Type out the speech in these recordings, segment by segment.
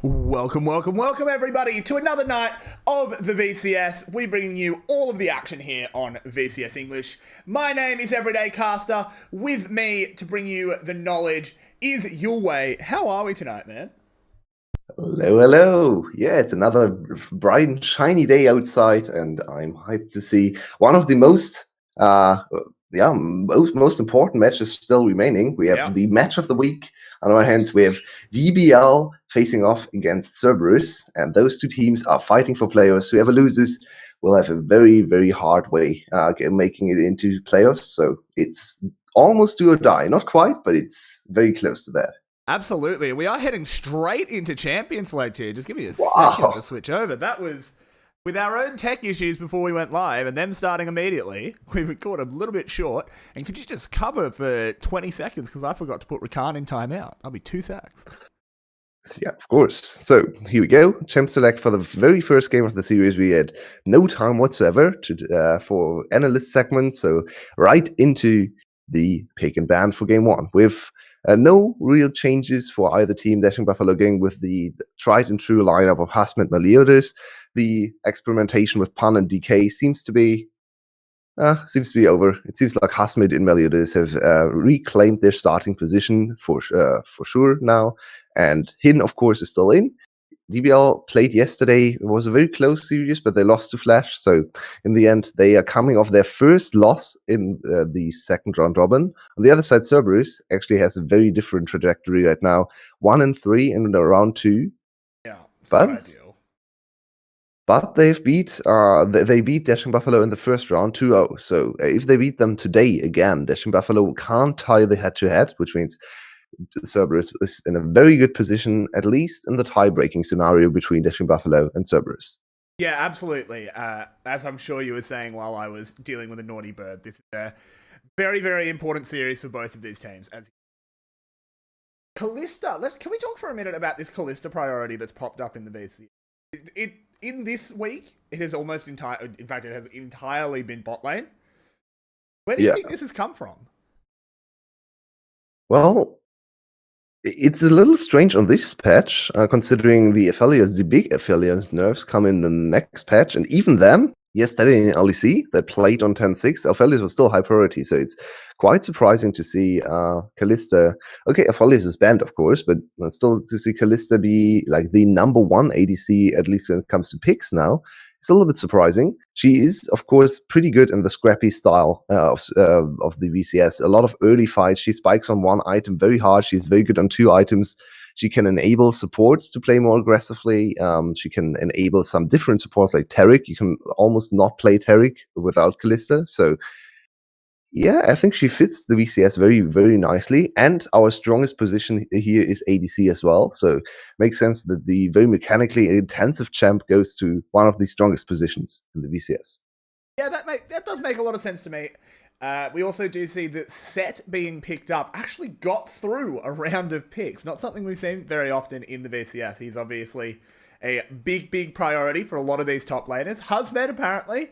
Welcome everybody to another night of the VCS. We're bringing you all of the action here on VCS English. My name is Everyday Caster. With me to bring you the knowledge is Yulwei. How are we tonight, man? Hello. Yeah, it's another bright and shiny day outside, and I'm hyped to see one of the most important matches still remaining. We have the match of the week on our hands. We have DBL facing off against Cerberus, and those two teams are fighting for playoffs. Whoever loses will have a very, very hard way making it into playoffs. So it's almost do or die. Not quite, but it's very close to that. Absolutely. We are heading straight into Champions League here. Just give me a Wow. second to switch over. That was with our own tech issues before we went live and them starting immediately. We recorded a little bit short. And could you just cover for 20 seconds? Because I forgot to put Rakan in timeout. That'll be 2 sacks. Yeah, of course. So here we go. Champ Select for the very first game of the series. We had no time whatsoever for analyst segments. So right into the pick and ban for game one with no real changes for either team. Dashing Buffalo going with the tried and true lineup of Hasmet Meliodas. The experimentation with Pan and DK seems to be over. It seems like Hasmet and Meliodas have reclaimed their starting position for sure now. And Hin, of course, is still in. DBL played yesterday. It was a very close series, but they lost to Flash. So in the end, they are coming off their first loss in the second round robin. On the other side, Cerberus actually has a very different trajectory right now. 1-3 in the round two. Yeah, but ideal. But they've beat Dashing Buffalo in the first round 2-0. So if they beat them today again, Dashing Buffalo can't tie the head-to-head, which means Cerberus is in a very good position, at least in the tie-breaking scenario between Dashing Buffalo and Cerberus. Yeah, absolutely. As I'm sure you were saying while I was dealing with a naughty bird, this is a very, very important series for both of these teams. As Callista, can we talk for a minute about this Callista priority that's popped up in the VC? In this week, it has almost it has entirely been bot lane. Where do you think this has come from? Well, it's a little strange on this patch, considering the big affiliate nerfs come in the next patch, and even then, yesterday in LEC, they played on 10-6, Aphelios was still high priority, so it's quite surprising to see Callista. Okay, Aphelios is banned, of course, but still to see Callista be like the number one ADC, at least when it comes to picks now, it's a little bit surprising. She is, of course, pretty good in the scrappy style of the VCS. A lot of early fights. She spikes on one item very hard. She's very good on two items. She can enable supports to play more aggressively. She can enable some different supports like Taric. You can almost not play Taric without Callista. So yeah, I think she fits the VCS very, very nicely. And our strongest position here is ADC as well. So makes sense that the very mechanically intensive champ goes to one of the strongest positions in the VCS. Yeah, that does make a lot of sense to me. We also do see that Set being picked up actually got through a round of picks. Not something we've seen very often in the VCS. He's obviously a big priority for a lot of these top laners. Husband apparently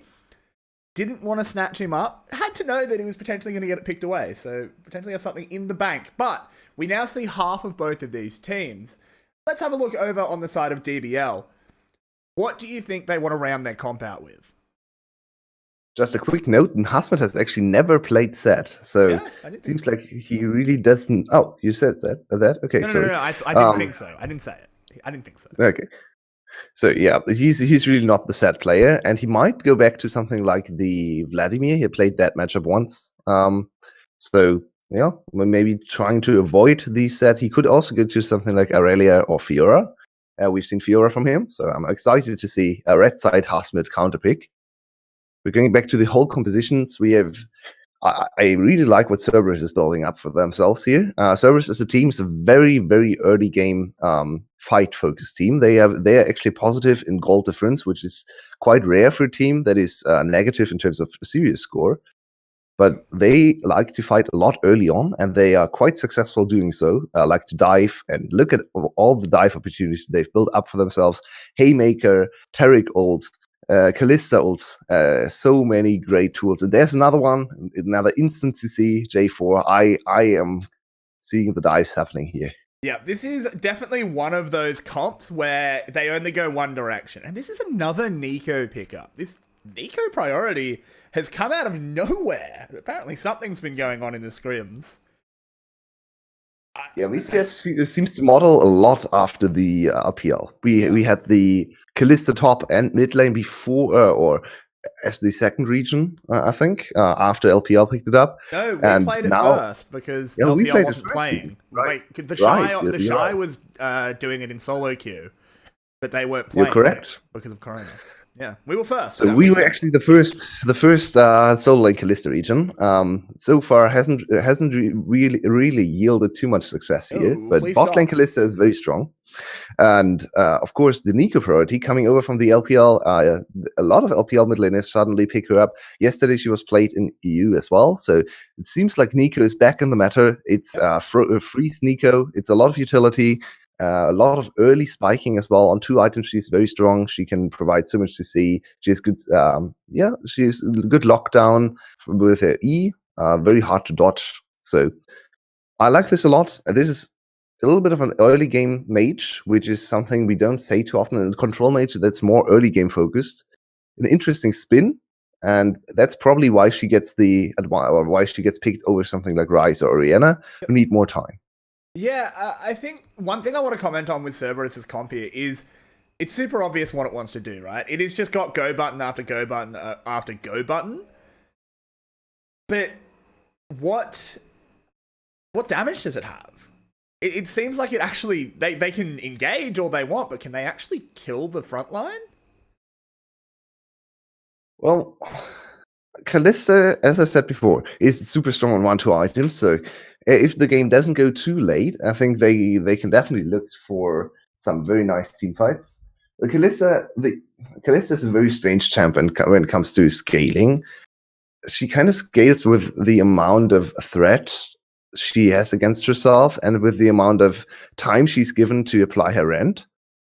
didn't want to snatch him up. Had to know that he was potentially going to get it picked away. So potentially have something in the bank. But we now see half of both of these teams. Let's have a look over on the side of DBL. What do you think they want to round their comp out with? Just a quick note, Hasmet has actually never played Set, so it seems like he really doesn't. Oh, you said that? Okay, no, I didn't think so. I didn't say it. I didn't think so. Okay. So yeah, he's really not the Set player, and he might go back to something like the Vladimir. He played that matchup once. So yeah, maybe trying to avoid the Set. He could also go to something like Aurelia or Fiora. We've seen Fiora from him, so I'm excited to see a red side Hasmet counterpick. We're going back to the whole compositions. We have. I really like what Cerberus is building up for themselves here. Cerberus as a team is a very, very early game fight-focused team. They are actually positive in gold difference, which is quite rare for a team that is negative in terms of serious score. But they like to fight a lot early on, and they are quite successful doing so. Like to dive and look at all the dive opportunities they've built up for themselves. Haymaker, Taric ult, Callista ult, so many great tools. And there's another one, another instant CC, J4. I am seeing the dives happening here. Yeah, this is definitely one of those comps where they only go one direction. And this is another Nico pickup. This Nico priority has come out of nowhere. Apparently something's been going on in the scrims. Yeah, VCS seems to model a lot after the RPL. We had the Kalista top and mid lane before, or as the second region, I think, after LPL picked it up. No, we And played it now, first because yeah, we LPL played it wasn't first. playing. Right. Like the Right. Shy, You're right. was doing it in solo queue, but they weren't You're playing correct. because of Corona. Yeah, we were first. So we were actually the first solo lane Kalista region. So far hasn't really yielded too much success here, but bot lane Kalista is very strong. And of course, the Nico priority coming over from the LPL. A lot of LPL mid laners suddenly pick her up. Yesterday, she was played in EU as well. So it seems like Nico is back in the matter. It's freeze Nico. It's a lot of utility, a lot of early spiking as well. On 2 items, she's very strong. She can provide so much CC. She has good, she's good lockdown with her E. Very hard to dodge. So I like this a lot. This is a little bit of an early game mage, which is something we don't say too often. In control mage, that's more early game focused. An interesting spin, and that's probably why she gets why she gets picked over something like Ryze or Orianna, who need more time. Yeah, I think one thing I want to comment on with Cerberus's comp here is it's super obvious what it wants to do, right? It has just got go button after go button after go button. But what damage does it have? It seems like it actually they can engage all they want, but can they actually kill the front line? Well, Kalista, as I said before, is super strong on 1-2 items. So if the game doesn't go too late, I think they can definitely look for some very nice team fights. Kalista is a very strange champion when it comes to scaling. She kind of scales with the amount of threat she has against herself and with the amount of time she's given to apply her rend.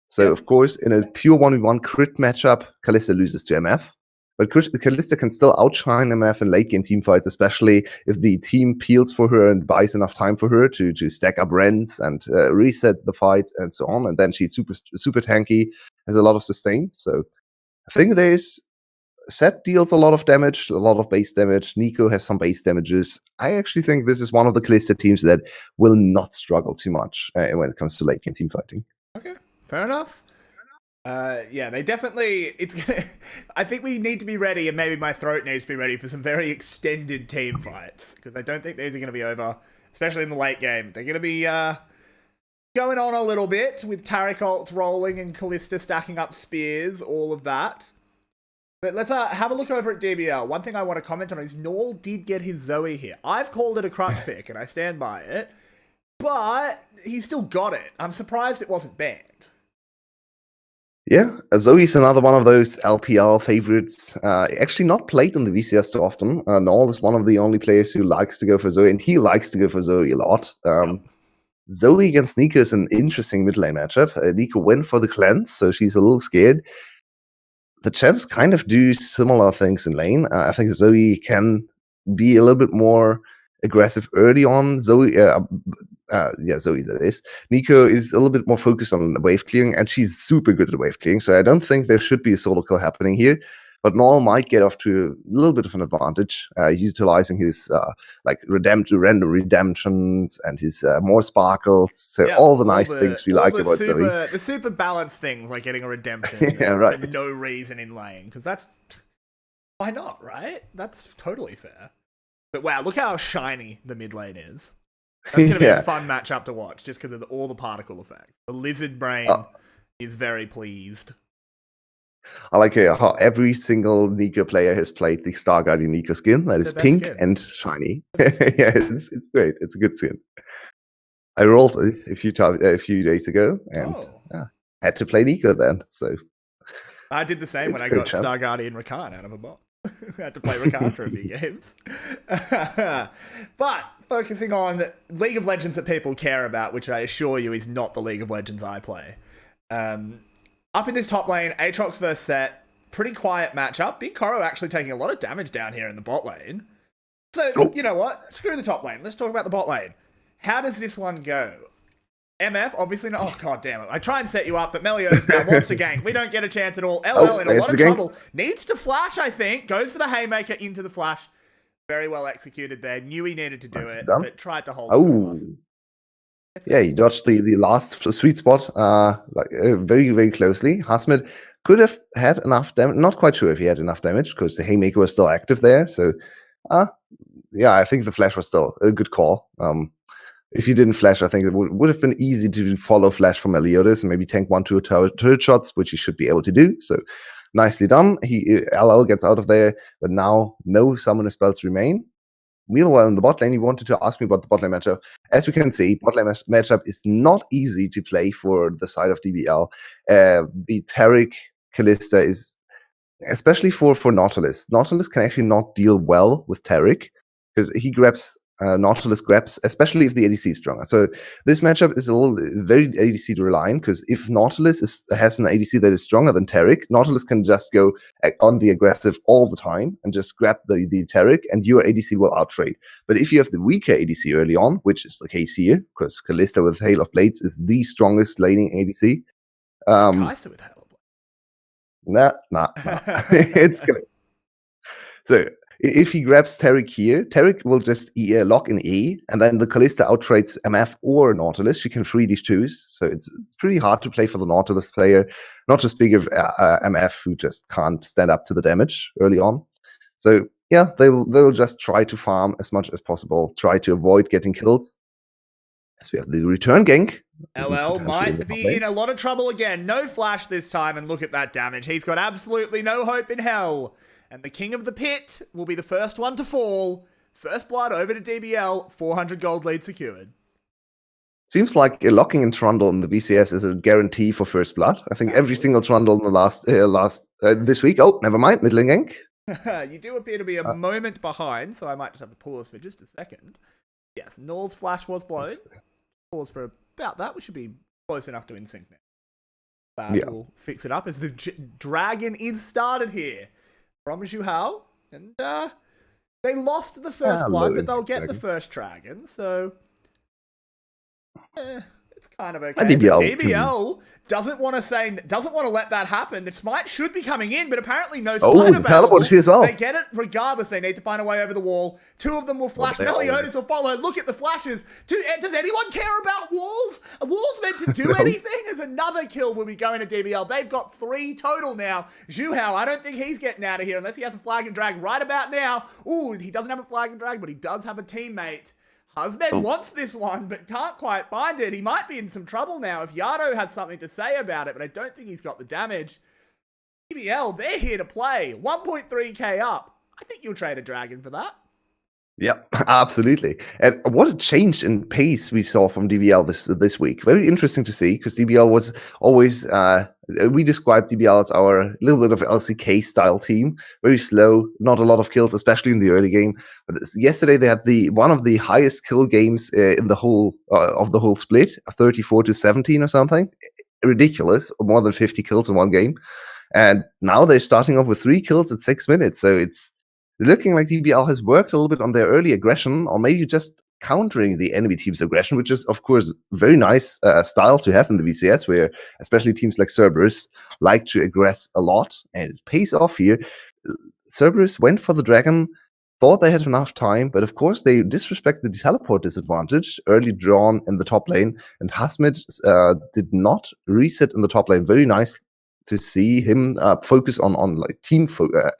So, of course, in a pure 1v1 crit matchup, Kalista loses to MF. But Kalista can still outshine MF in late game teamfights, especially if the team peels for her and buys enough time for her to stack up rends and reset the fight and so on. And then she's super tanky, has a lot of sustain. So I think Set deals a lot of damage, a lot of base damage. Nico has some base damages. I actually think this is one of the Kalista teams that will not struggle too much when it comes to late game team fighting. Okay, fair enough. Yeah, they definitely. I think we need to be ready, and maybe my throat needs to be ready for some very extended team fights because I don't think these are going to be over, especially in the late game. They're going to be going on a little bit with Taric ult rolling and Kalista stacking up spears, all of that. But let's have a look over at DBL. One thing I want to comment on is Norl did get his Zoe here. I've called it a crutch pick, and I stand by it. But he still got it. I'm surprised it wasn't banned. Yeah, Zoe's another one of those LPL favorites. Actually not played in the VCS too often. Norl is one of the only players who likes to go for Zoe, and he likes to go for Zoe a lot. Zoe against Nico is an interesting mid lane matchup. Nico went for the cleanse, so she's a little scared. The champs kind of do similar things in lane. I think Zoe can be a little bit more aggressive early on. Zoe that is. Nico is a little bit more focused on wave clearing, and she's super good at wave clearing. So I don't think there should be a solo kill happening here. But Norl might get off to a little bit of an advantage, utilizing his random redemptions and his more sparkles. So all the nice things we like about Zoe. The super balanced things like getting a redemption for no reason in lane. Because that's... Why not, right? That's totally fair. But wow, look how shiny the mid lane is. That's going to be a fun matchup to watch just because of all the particle effects. The lizard brain is very pleased. I like how every single Nico player has played the Star Guardian Nico skin. That is pink and shiny. Yeah, it's great. It's a good skin. I rolled a few days ago and had to play Nico then. So I did the same when I got Star Guardian Rakan out of a box. I had to play Rakan for a few games. But focusing on League of Legends that people care about, which I assure you is not the League of Legends I play. Up in this top lane, Aatrox versus Set. Pretty quiet matchup. Big Koro actually taking a lot of damage down here in the bot lane. So, you know what? Screw the top lane. Let's talk about the bot lane. How does this one go? MF, obviously not. Oh, god damn it. I try and set you up, but Meliodas now wants to gank. We don't get a chance at all. LL in a lot of trouble. Needs to flash, I think. Goes for the haymaker into the flash. Very well executed there. Knew he needed to do it, but tried to hold it. Yeah, he dodged the last sweet spot very, very closely. Hasmid could have had enough damage. Not quite sure if he had enough damage because the haymaker was still active there. So, yeah, I think the flash was still a good call. If he didn't flash, I think it would have been easy to follow flash from Meliodas and maybe tank 1-2 turret shots, which he should be able to do. So, nicely done. LL gets out of there, but now no summoner spells remain. Meanwhile, in the bot lane, you wanted to ask me about the bot lane matchup. As we can see, bot lane matchup is not easy to play for the side of DBL. The Taric Kalista is, especially for Nautilus. Nautilus can actually not deal well with Taric because he grabs Nautilus grabs, especially if the ADC is stronger. So this matchup is very ADC reliant because if Nautilus has an ADC that is stronger than Taric, Nautilus can just go on the aggressive all the time and just grab the Taric, and your ADC will outtrade. But if you have the weaker ADC early on, which is the case here, because Kalista with Hail of Blades is the strongest laning ADC. Kalista with Hail of Blades. Nah. It's Kalista. So if he grabs Taric here, Taric will just lock in E, and then the Kalista outtrades MF or Nautilus. She can freely choose, so it's pretty hard to play for the Nautilus player. Not to speak of MF, who just can't stand up to the damage early on. So yeah, they'll just try to farm as much as possible, try to avoid getting kills. As we have the return gank. LL might be in a lot of trouble again. No flash this time, and look at that damage. He's got absolutely no hope in hell. And the king of the pit will be the first one to fall. First blood over to DBL, 400 gold lead secured. Seems like locking in Trundle in the VCS is a guarantee for first blood. I think every single Trundle in the this week. Oh, never mind, mid lane gank. You do appear to be a moment behind, so I might just have to pause for just a second. Yes, Null's flash was blown. Pause for about that. We should be close enough to in sync now. We'll fix it up as the dragon is started here. Promise you how. And they lost the first blood, but they'll get the first dragon, so it's kind of okay. DBL doesn't want to let that happen. The smite should be coming in, but apparently no smite available. Teleport as well. They get it regardless. They need to find a way over the wall. Two of them will flash. Meliodas will follow. Look at the flashes. Does anyone care about walls? Are walls meant to do anything? As another kill will be going to DBL. They've got 3 total now. Zhuhao, I don't think he's getting out of here unless he has a flag and drag right about now. Ooh, he doesn't have a flag and drag, but he does have a teammate. Husband wants this one, but can't quite find it. He might be in some trouble now if Yado has something to say about it, but I don't think he's got the damage. DBL, they're here to play. 1.3k up. I think you'll trade a dragon for that. Yep, absolutely. And what a change in pace we saw from DBL this week. Very interesting to see, because DBL was always, we described DBL as our little bit of LCK style team. Very slow, not a lot of kills, especially in the early game. But yesterday they had one of the highest kill games in the whole of the whole split, 34-17 or something. Ridiculous, more than 50 kills in one game. And now they're starting off with 3 kills at 6 minutes. So it's looking like DBL has worked a little bit on their early aggression, or maybe just countering the enemy team's aggression, which is, of course, very nice style to have in the VCS, where especially teams like Cerberus like to aggress a lot, and it pays off here. Cerberus went for the dragon, thought they had enough time, but of course they disrespected the teleport disadvantage early drawn in the top lane, and Hasmid did not reset in the top lane. Very nice to see him focus on like team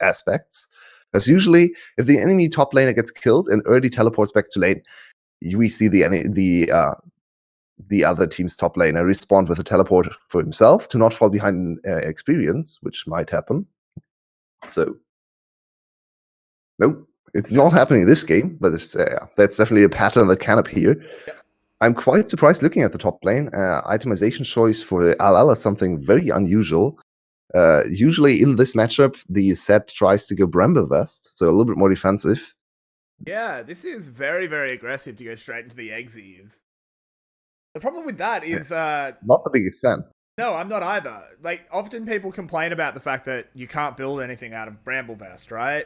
aspects. Because usually, if the enemy top laner gets killed and early teleports back to lane, we see the other team's top laner respond with a teleport for himself to not fall behind experience, which might happen. So, nope, it's not happening in this game, but that's definitely a pattern that can appear. Yep. I'm quite surprised looking at the top lane. Itemization choice for LL is something very unusual. Usually in this matchup, the set tries to go Bramble Vest, so a little bit more defensive. Yeah, this is very, very aggressive to go straight into the Exies. The problem with that is... not the biggest fan. No, I'm not either. Like, often people complain about the fact that you can't build anything out of Bramble Vest, right?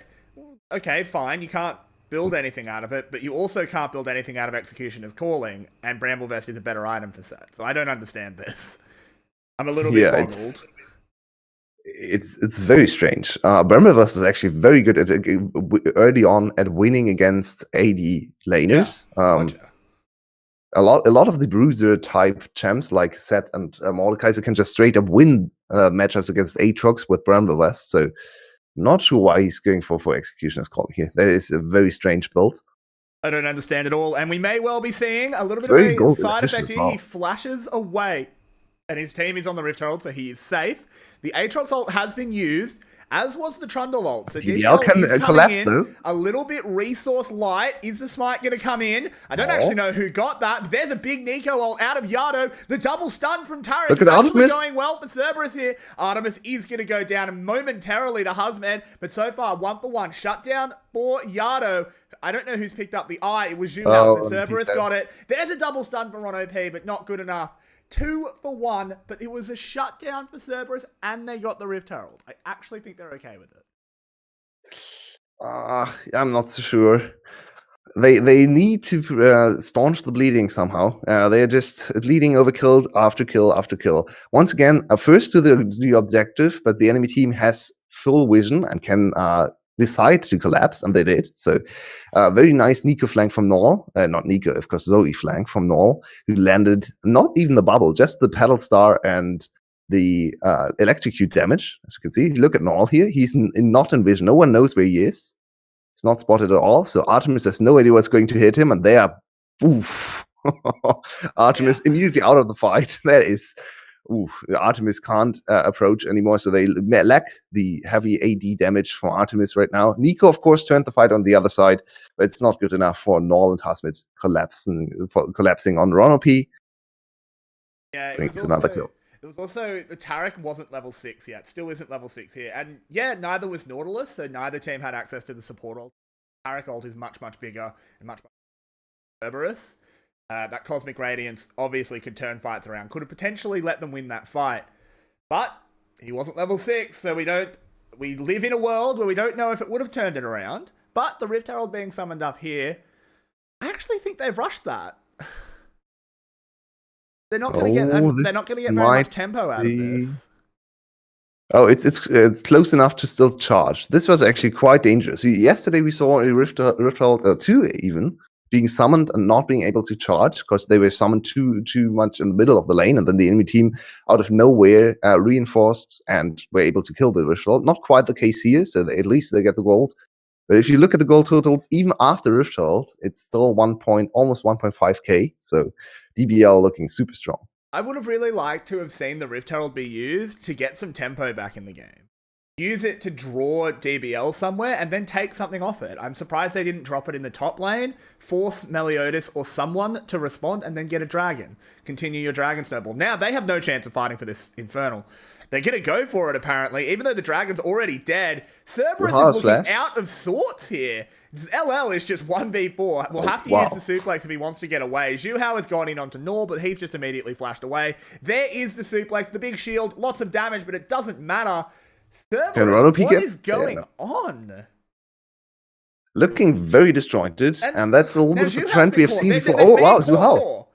Okay, fine, you can't build anything out of it, but you also can't build anything out of Executioner's Calling, and Bramblevest is a better item for set. So I don't understand this. I'm a little bit boggled. It's very strange. Bramblevest is actually very good at early on at winning against AD laners. A lot of the bruiser type champs like Set and Mordekaiser can just straight up win matchups against Aatrox with Bramblevest. So not sure why he's going for Executioner's Calling here. That is a very strange build. I don't understand at all, and we may well be seeing a little bit of a side effect here. Well. He flashes away, and his team is on the Rift Herald, so he is safe. The Aatrox ult has been used, as was the Trundle ult. So DBL can collapse, though. A little bit resource light. Is the smite going to come in? I don't actually know who got that, but there's a big Nico ult out of Yado. The double stun from Taric. Look at Artemis. Going well for Cerberus here. Artemis is going to go down momentarily to Husman, but so far, 1-for-1. Shutdown for Yado. I don't know who's picked up the eye. It was Zhu so Cerberus got it. There's a double stun for Ron OP, but not good enough. 2-for-1, but it was a shutdown for Cerberus, and they got the Rift Herald. I actually think they're okay with it. I'm not so sure. They need to staunch the bleeding somehow. They're just bleeding over kill after kill after kill. Once again, first to the objective, but the enemy team has full vision and can decide to collapse, and they did. So very nice Nico flank from Null. Not Nico, of course, Zoe flank from Null, who landed not even the bubble, just the Pedal Star and the electrocute damage. As you can see, look at Null here. He's not in vision. No one knows where he is. He's not spotted at all. So Artemis has no idea what's going to hit him, and they are poof. Artemis immediately out of the fight. That is... Artemis can't approach anymore, so they lack the heavy AD damage from Artemis right now. Nico, of course, turned the fight on the other side, but it's not good enough for Null and Hasmid collapsing on Ron OP. Yeah, another kill. It was also, the Taric wasn't level 6 yet, still isn't level 6 here. And yeah, neither was Nautilus, so neither team had access to the support ult. Taric ult is much, much bigger and much Cerberus. That Cosmic Radiance obviously could turn fights around. Could have potentially let them win that fight. But he wasn't level 6, so we live in a world where we don't know if it would have turned it around. But the Rift Herald being summoned up here, I actually think they've rushed that. They're not going to get very much tempo out of this. Oh, it's close enough to still charge. This was actually quite dangerous. Yesterday we saw a Rift Herald 2 even being summoned and not being able to charge because they were summoned too much in the middle of the lane, and then the enemy team out of nowhere reinforced and were able to kill the Rift Herald. Not quite the case here, so at least they get the gold. But if you look at the gold totals, even after Rift Herald, it's still almost 1.5k. So DBL looking super strong. I would have really liked to have seen the Rift Herald be used to get some tempo back in the game. Use it to draw DBL somewhere and then take something off it. I'm surprised they didn't drop it in the top lane, force Meliodas or someone to respond, and then get a dragon. Continue your dragon snowball. Now, they have no chance of fighting for this Infernal. They're going to go for it, apparently, even though the dragon's already dead. Cerberus is looking out of sorts here. LL is just 1v4. We'll have to use the suplex if he wants to get away. Zhu Hao has gone in onto Nor, but he's just immediately flashed away. There is the suplex, the big shield, lots of damage, but it doesn't matter. Cerberus, what is going on? Looking very disjointed, and that's a little bit of a trend we have seen before. Oh, wow, Zhu Hao.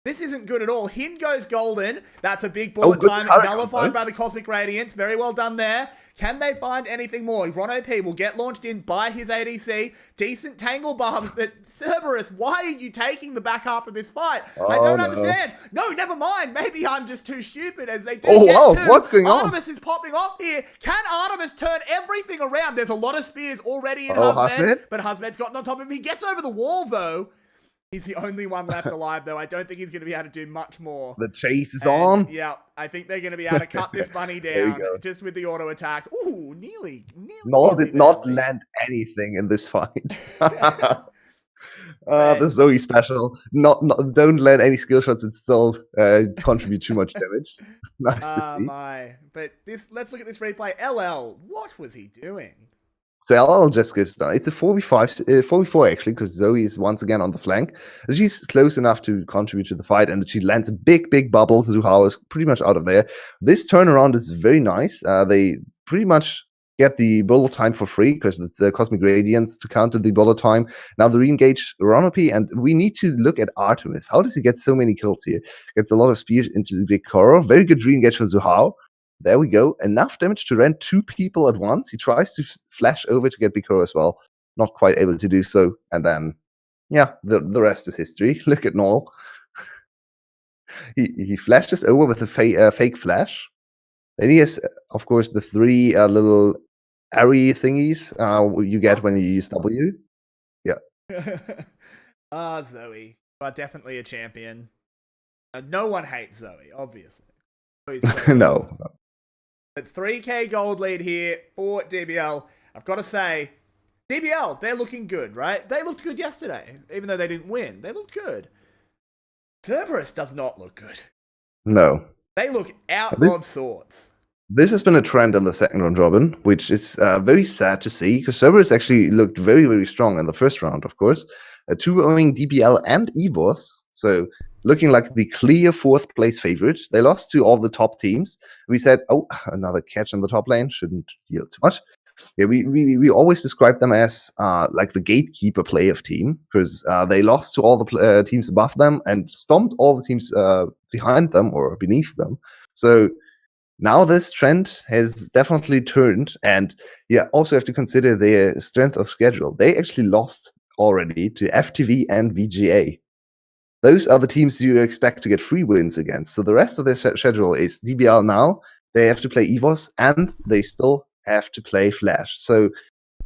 This isn't good at all. Hin goes golden. That's a big bullet time. Nullified by the Cosmic Radiance. Very well done there. Can they find anything more? Ron OP will get launched in by his ADC. Decent tangle barbs, but Cerberus, why are you taking the back half of this fight? I don't understand. No, never mind. Maybe I'm just too stupid as they do. Oh, wow. What's going on? Artemis is popping off here. Can Artemis turn everything around? There's a lot of spears already in Husband, but Husband's gotten on top of him. He gets over the wall, though. He's the only one left alive, though. I don't think he's going to be able to do much more. The chase is on. Yeah, I think they're going to be able to cut this bunny down just with the auto attacks. Ooh, nearly. Nor did not land anything in this fight. The Zoe special. Don't land any skill shots and still contribute too much damage. Nice to see. But let's look at this replay. LL, what was he doing? So LL just gets done. It's a 4v4 actually, because Zoe is once again on the flank. She's close enough to contribute to the fight, and she lands a big bubble. Zhu Hao is pretty much out of there. This turnaround is very nice. They pretty much get the bullet time for free because it's Cosmic Radiance to counter the bullet time. Now the re-engage Ronopi, and we need to look at Artemis. How does he get so many kills here? Gets a lot of spears into the big Koro. Very good re-engage from Zuhao. There we go. Enough damage to rend 2 people at once. He tries to flash over to get Bikoro as well. Not quite able to do so. And then, yeah, the rest is history. Look at Null. He flashes over with a fake flash. Then he has, of course, the 3 little airy thingies you get when you use W. Yeah. Zoe. But definitely a champion. No one hates Zoe, obviously. No. But 3k gold lead here for DBL. I've got to say, DBL, they're looking good, right? They looked good yesterday, even though they didn't win. They looked good. Cerberus does not look good. No. They look out of sorts. This has been a trend in the second round robin, which is very sad to see, because Cerberus actually looked very, very strong in the first round, of course. 2-0ing DBL and EVOS, so looking like the clear 4th place favorite. They lost to all the top teams. We said, oh, another catch in the top lane, shouldn't yield too much. Yeah, we always describe them as like the gatekeeper playoff team, because they lost to all the teams above them and stomped all the teams behind them or beneath them. So now this trend has definitely turned, and yeah, also have to consider their strength of schedule. They actually lost already to FTV and VGA. Those are the teams you expect to get free wins against. So the rest of their schedule is DBL now. They have to play EVOS, and they still have to play Flash. So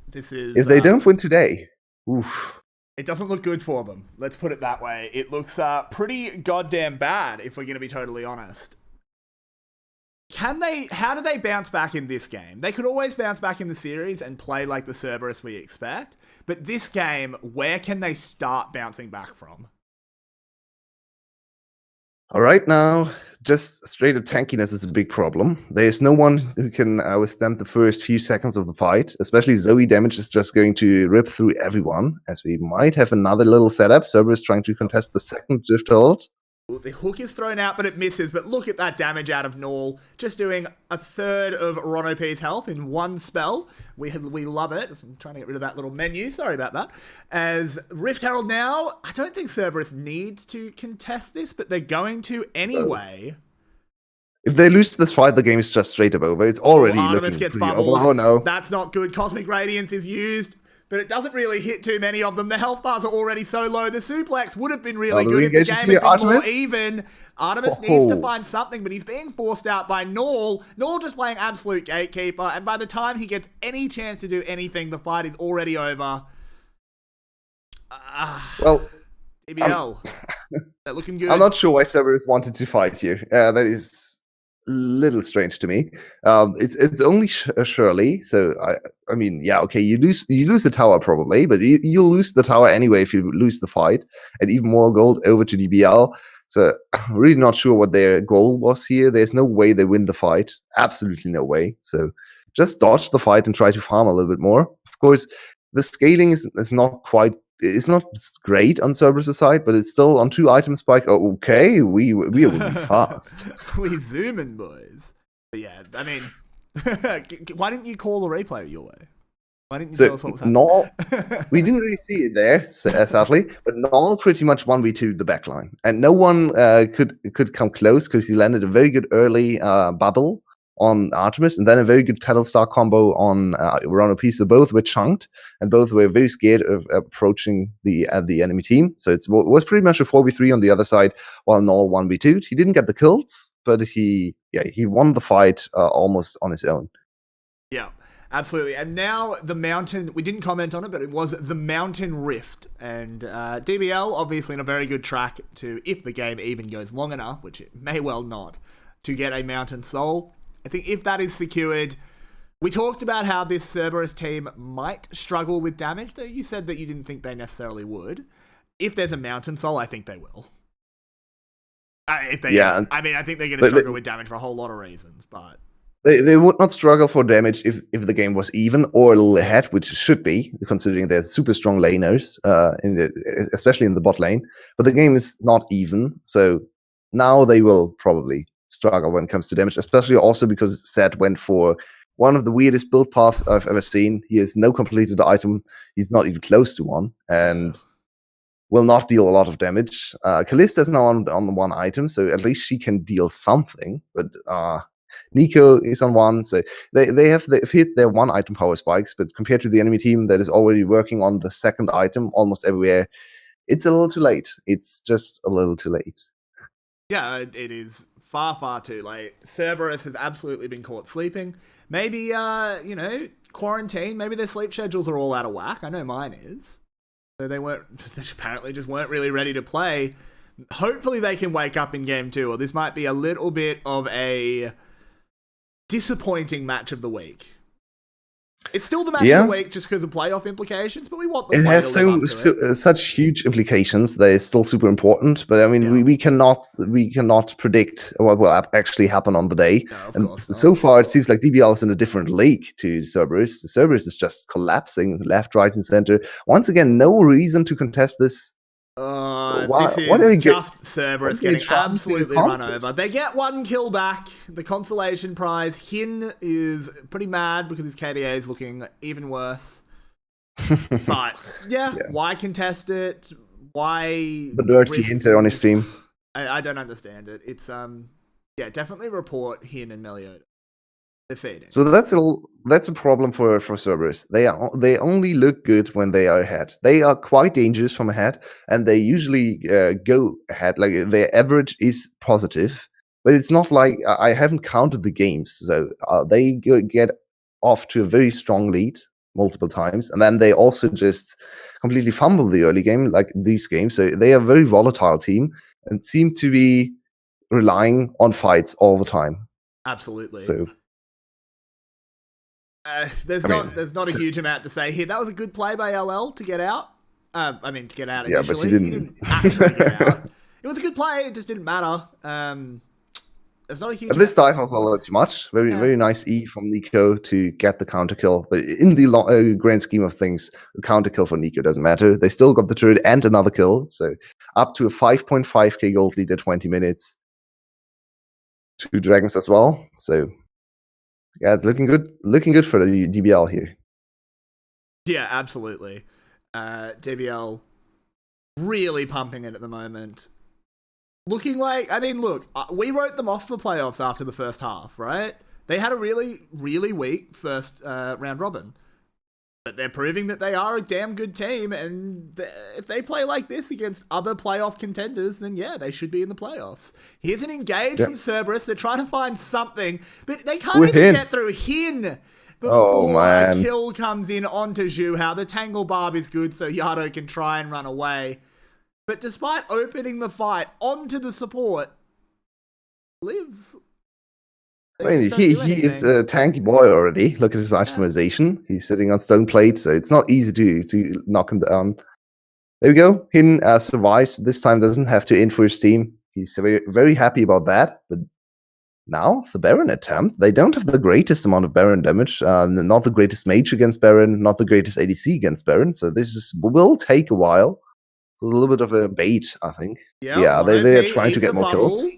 this is if they don't win today, oof. It doesn't look good for them. Let's put it that way. It looks pretty goddamn bad, if we're going to be totally honest. How do they bounce back in this game? They could always bounce back in the series and play like the Cerberus we expect. But this game, where can they start bouncing back from? All right, now, just straight up tankiness is a big problem. There's no one who can withstand the first few seconds of the fight. Especially Zoe damage is just going to rip through everyone, as we might have another little setup. Cerberus trying to contest the second Drift Hold. The hook is thrown out, but it misses. But look at that damage out of Null. Just doing a third of Ronop's health in one spell. We love it. I'm trying to get rid of that little menu. Sorry about that. As Rift Herald now, I don't think Cerberus needs to contest this, but they're going to anyway. If they lose this fight, the game is just straight up over. It's already Artemis looking gets pretty bubbled. Oh no. That's not good. Cosmic Radiance is used, but it doesn't really hit too many of them. The health bars are already so low. The suplex would have been really good if the game had been more even. Artemis needs to find something, but he's being forced out by Null. Null just playing absolute gatekeeper, and by the time he gets any chance to do anything, the fight is already over. Well, DBL, they're looking good. I'm not sure why Cerberus wanted to fight here. That is little strange to me. It's only Shirley, so I mean, yeah, okay, you lose the tower probably, but you'll lose the tower anyway if you lose the fight, and even more gold over to DBL. So I'm really not sure what their goal was here. There's no way they win the fight, absolutely no way. So just dodge the fight and try to farm a little bit more. Of course, the scaling is not quite. It's not great on Cerberus' side, but it's still on 2 item spike. Oh, okay, we will be fast. We zooming, boys. But yeah, I mean, why didn't you call the replay your way? Why didn't you tell us what was happening? Null, we didn't really see it there, sadly, but Null pretty much 1v2 the backline. And no one could come close because he landed a very good early bubble on Artemis, and then a very good Pedal Star combo on Ronopi. So both were chunked, and both were very scared of approaching the enemy team. So it was pretty much a 4v3 on the other side, while Null 1v2'd. He didn't get the kills, but he won the fight almost on his own. Yeah, absolutely. And now the mountain, we didn't comment on it, but it was the Mountain Rift. And DBL, obviously in a very good track to, if the game even goes long enough, which it may well not, to get a Mountain Soul. I think if that is secured, we talked about how this Cerberus team might struggle with damage, though you said that you didn't think they necessarily would. If there's a Mountain Soul, I think they will. I mean, I think they're going to struggle with damage for a whole lot of reasons, but... They would not struggle for damage if the game was even or a little ahead, which should be, considering they're super strong laners, especially in the bot lane. But the game is not even, so now they will probably struggle when it comes to damage, especially also because Zed went for one of the weirdest build paths I've ever seen. He has no completed item. He's not even close to one, and will not deal a lot of damage. Kalista is now on one item, so at least she can deal something. But Nico is on one, so they've hit their one item power spikes. But compared to the enemy team that is already working on the second item almost everywhere, it's a little too late. It's just a little too late. Yeah, it is far, far too late. Cerberus has absolutely been caught sleeping. Maybe, quarantine. Maybe their sleep schedules are all out of whack. I know mine is. So they apparently just weren't really ready to play. Hopefully they can wake up in game 2, or this might be a little bit of a disappointing match of the week. It's still the match of the week just because of playoff implications, but we want the play to live up to it. Such huge implications that it's still super important. But I mean, we cannot predict what will actually happen on the day. No, so far, it seems like DBL is in a different league to Cerberus. Cerberus is just collapsing left, right, and center. Once again, no reason to contest this. This is just Cerberus getting absolutely run over. They get 1 kill back. The consolation prize. Hin is pretty mad because his KDA is looking even worse. But yeah, why contest it? Why? The dirty Hinter on his team. I don't understand it. It's definitely report Hin and Meliodas. Defeating. So that's a problem for Cerberus. They only look good when they are ahead. They are quite dangerous from ahead, and they usually go ahead. Like their average is positive, but it's not like I haven't counted the games. So they get off to a very strong lead multiple times, and then they also just completely fumble the early game, like these games. So they are a very volatile team and seem to be relying on fights all the time. Absolutely. So. There's not a huge amount to say here. That was a good play by LL to get out. To get out initially. Yeah, but he didn't actually get out. It was a good play. It just didn't matter. There's not a huge. This dive was a little too much. Very nice E from Nico to get the counter kill. But in the grand scheme of things, the counter kill for Nico doesn't matter. They still got the turret and another kill. So up to a 5.5k gold lead at 20 minutes. 2 dragons as well. So. Yeah, it's looking good. Looking good for the DBL here. Yeah, absolutely. DBL really pumping it at the moment. Looking like, look, we wrote them off for playoffs after the first half, right? They had a really, really weak first round robin. But they're proving that they are a damn good team, and if they play like this against other playoff contenders, then yeah, they should be in the playoffs. Here's an engage from Cerberus. They're trying to find something, but they can't even get through Hin before a kill comes in onto Zhu. How the Tangle Barb is good, so Yado can try and run away. But despite opening the fight onto the support, lives. He is a tanky boy already. Look at his itemization. He's sitting on stone plate, so it's not easy to knock him down. There we go. Hin survives. This time doesn't have to in for his team. He's very, very happy about that. But now, the Baron attempt. They don't have the greatest amount of Baron damage. Not the greatest mage against Baron. Not the greatest ADC against Baron. So this will take a while. It's a little bit of a bait, I think. Yeah, they're trying to get more kills.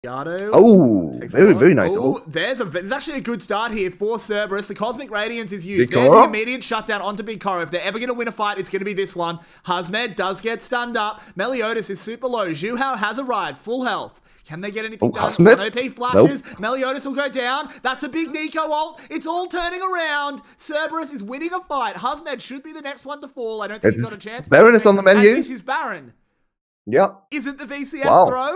Yado. Oh, very nice. Oh, there's actually a good start here for Cerberus. The Cosmic Radiance is used. There's the immediate shutdown onto Big Coro. If they're ever going to win a fight, it's going to be this one. Hazmed does get stunned up. Meliodas is super low. Zhu Hao has arrived, full health. Can they get anything done? OP flashes. Nope. Meliodas will go down. That's a big Nico ult. It's all turning around. Cerberus is winning a fight. Hazmed should be the next one to fall. I don't think he's got a chance. Baron is on the menu. And this is Baron. Yep. Is it the VCS throw?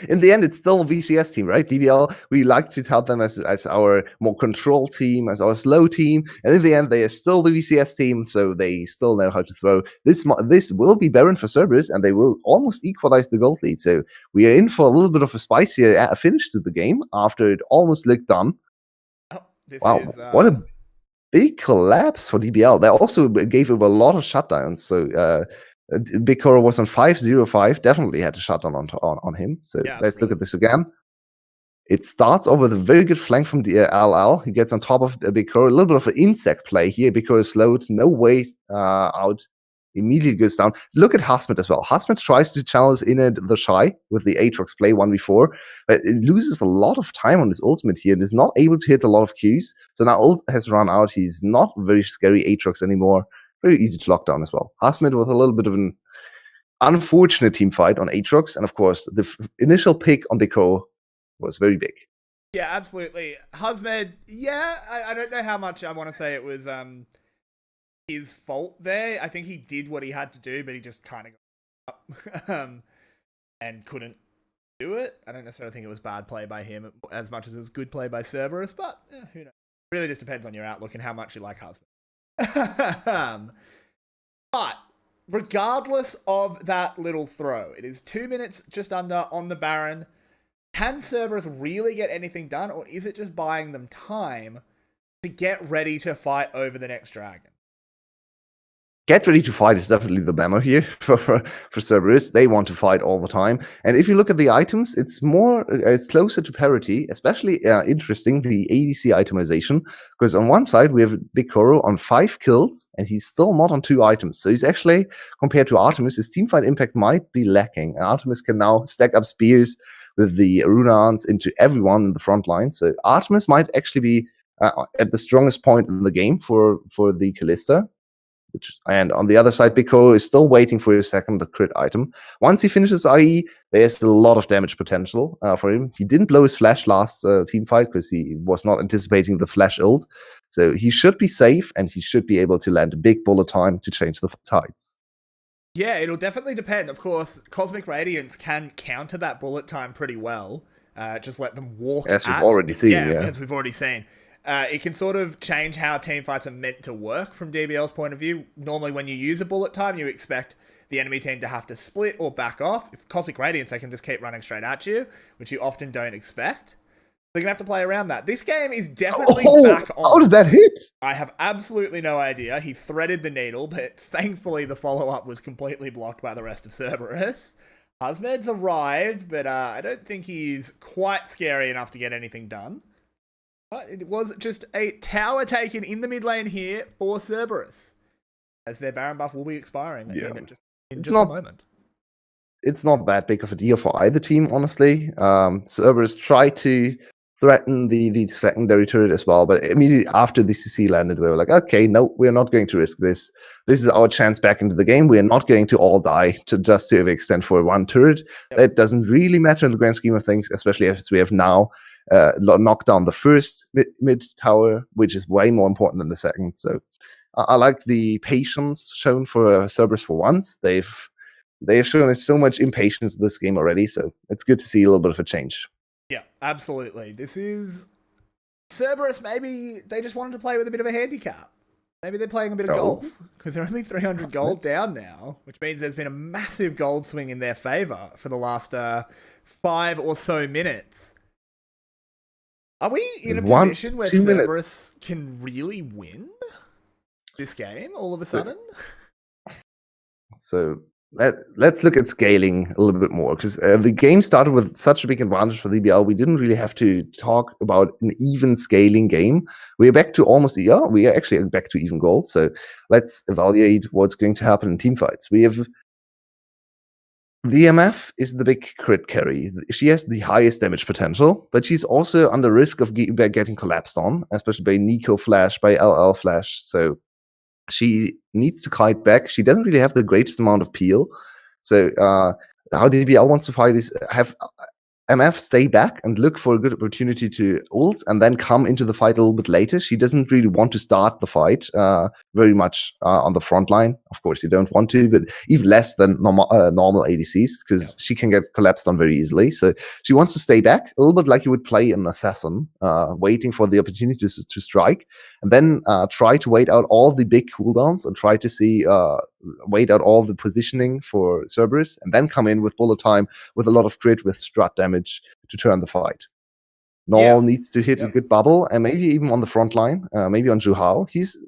In the end, it's still a VCS team, right? DBL, we like to tout them as our more control team, as our slow team. And in the end, they are still the VCS team, so they still know how to throw. This will be Baron for Cerberus, and they will almost equalize the gold lead. So we are in for a little bit of a spicier finish to the game after it almost looked done. Wow, what a big collapse for DBL. They also gave up a lot of shutdowns, so Big Coro was on 5-0-5, definitely had to shut down on him. So let's look at this again. It starts off with a very good flank from the LL. He gets on top of Big Coro. A little bit of an insect play here. Big Coro is slowed, no way out. immediately goes down. Look at Hasmet as well. Hasmet tries to challenge in it the Shy with the Aatrox play 1v4, but it loses a lot of time on his ultimate here and is not able to hit a lot of Qs. So now ult has run out. He's not very scary Aatrox anymore. Very easy to lock down as well. Hasmet with a little bit of an unfortunate team fight on Aatrox, and of course, the initial pick on Biko was very big. Yeah, absolutely. Husmed, yeah, I don't know how much I want to say it was his fault there. I think he did what he had to do, but he just kind of got up and couldn't do it. I don't necessarily think it was bad play by him as much as it was good play by Cerberus, but who knows? It really just depends on your outlook and how much you like Husmed. But regardless of that little throw, it is 2 minutes just under on the Baron. Can Cerberus really get anything done, or is it just buying them time to get ready to fight over the next dragon? Get ready to fight is definitely the memo here for Cerberus. They want to fight all the time. And if you look at the items, it's closer to parity, especially interesting, the ADC itemization. Because on one side, we have Big Koro on 5 kills, and he's still not on 2 items. So he's actually, compared to Artemis, his teamfight impact might be lacking. And Artemis can now stack up spears with the Runans into everyone in the front line. So Artemis might actually be at the strongest point in the game for the Kalista. And on the other side, Biko is still waiting for his second crit item. Once he finishes IE, there's still a lot of damage potential for him. He didn't blow his flash last team fight because he was not anticipating the flash ult. So he should be safe, and he should be able to land a big bullet time to change the tides. Yeah, it'll definitely depend. Of course, Cosmic Radiance can counter that bullet time pretty well. Just let them walk as we've already seen. Yeah, as we've already seen. It can sort of change how teamfights are meant to work from DBL's point of view. Normally, when you use a bullet time, you expect the enemy team to have to split or back off. If Cosmic Radiance, they can just keep running straight at you, which you often don't expect. They're going to have to play around that. This game is definitely back on. How did that hit? I have absolutely no idea. He threaded the needle, but thankfully the follow-up was completely blocked by the rest of Cerberus. Husmed's arrived, but I don't think he's quite scary enough to get anything done. But it was just a tower taken in the mid lane here for Cerberus, as their Baron buff will be expiring in just a moment. It's not that big of a deal for either team, honestly. Cerberus tried to threaten the secondary turret as well, but immediately after the CC landed, we were like, okay, no, we're not going to risk this. This is our chance back into the game. We're not going to all die just to extend for one turret. Yep. That doesn't really matter in the grand scheme of things, especially as we have now knocked down the first mid tower, which is way more important than the second. So I like the patience shown for Cerberus for once. They've shown us so much impatience in this game already, so it's good to see a little bit of a change. Yeah, absolutely. This is Cerberus. Maybe they just wanted to play with a bit of a handicap. Maybe they're playing a bit of golf because they're only 300 gold down now, which means there's been a massive gold swing in their favor for the last 5 or so minutes. Are we in a position where Cerberus can really win this game all of a sudden? So let's look at scaling a little bit more, because the game started with such a big advantage for DBL. We didn't really have to talk about an even scaling game. We are back to we are actually back to even gold. So let's evaluate what's going to happen in team fights. We have the MF is the big crit carry. She has the highest damage potential, but she's also under risk of getting collapsed on, especially by Nico Flash, by LL Flash. So she needs to kite back. She doesn't really have the greatest amount of peel. So how DBL wants to fight is have MF stay back and look for a good opportunity to ult and then come into the fight a little bit later. She doesn't really want to start the fight very much on the front line. Of course, you don't want to, but even less than normal ADCs, because she can get collapsed on very easily. So she wants to stay back, a little bit like you would play an assassin, waiting for the opportunity to strike, and then try to wait out all the big cooldowns and try to see wait out all the positioning for Cerberus, and then come in with bullet time, with a lot of crit, with strut damage to turn the fight. Null needs to hit a good bubble, and maybe even on the front line, maybe on Zhuhao. He's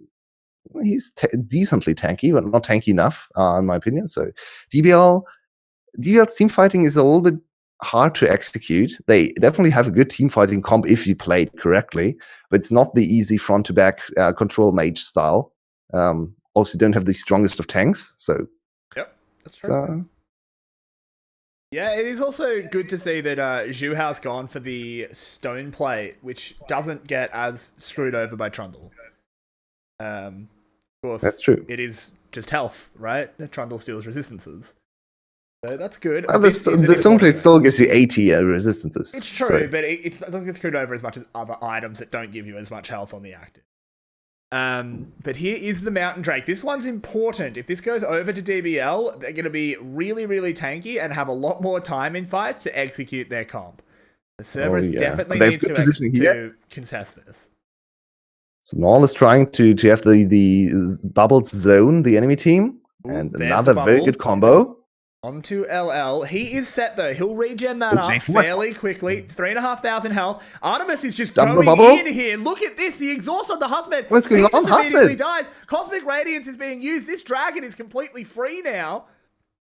decently tanky, but not tanky enough, in my opinion. So DBL's team fighting is a little bit hard to execute. They definitely have a good team fighting comp if you play it correctly, but it's not the easy front to back control mage style. also don't have the strongest of tanks. So yep, that's true. Yeah, it is also good to see that Zhu Hao's gone for the stone plate, which doesn't get as screwed over by Trundle. Of course, that's true. It is just health, right? Trundle steals resistances. So that's good. The stone plate still gives you 80 resistances. It's true, but it doesn't get screwed over as much as other items that don't give you as much health on the active. But here is the Mountain Drake. This one's important. If this goes over to DBL, they're going to be really, really tanky and have a lot more time in fights to execute their comp. The Cerberus definitely needs to contest this. So Null is trying to have the bubbles zone the enemy team. Ooh, and another very good combo. Onto LL. He is set though. He'll regen that up fairly quickly. 3,500 health. Artemis is just going in here. Look at this. The exhaust on the husband. What's going on? Immediately dies. Cosmic Radiance is being used. This dragon is completely free now.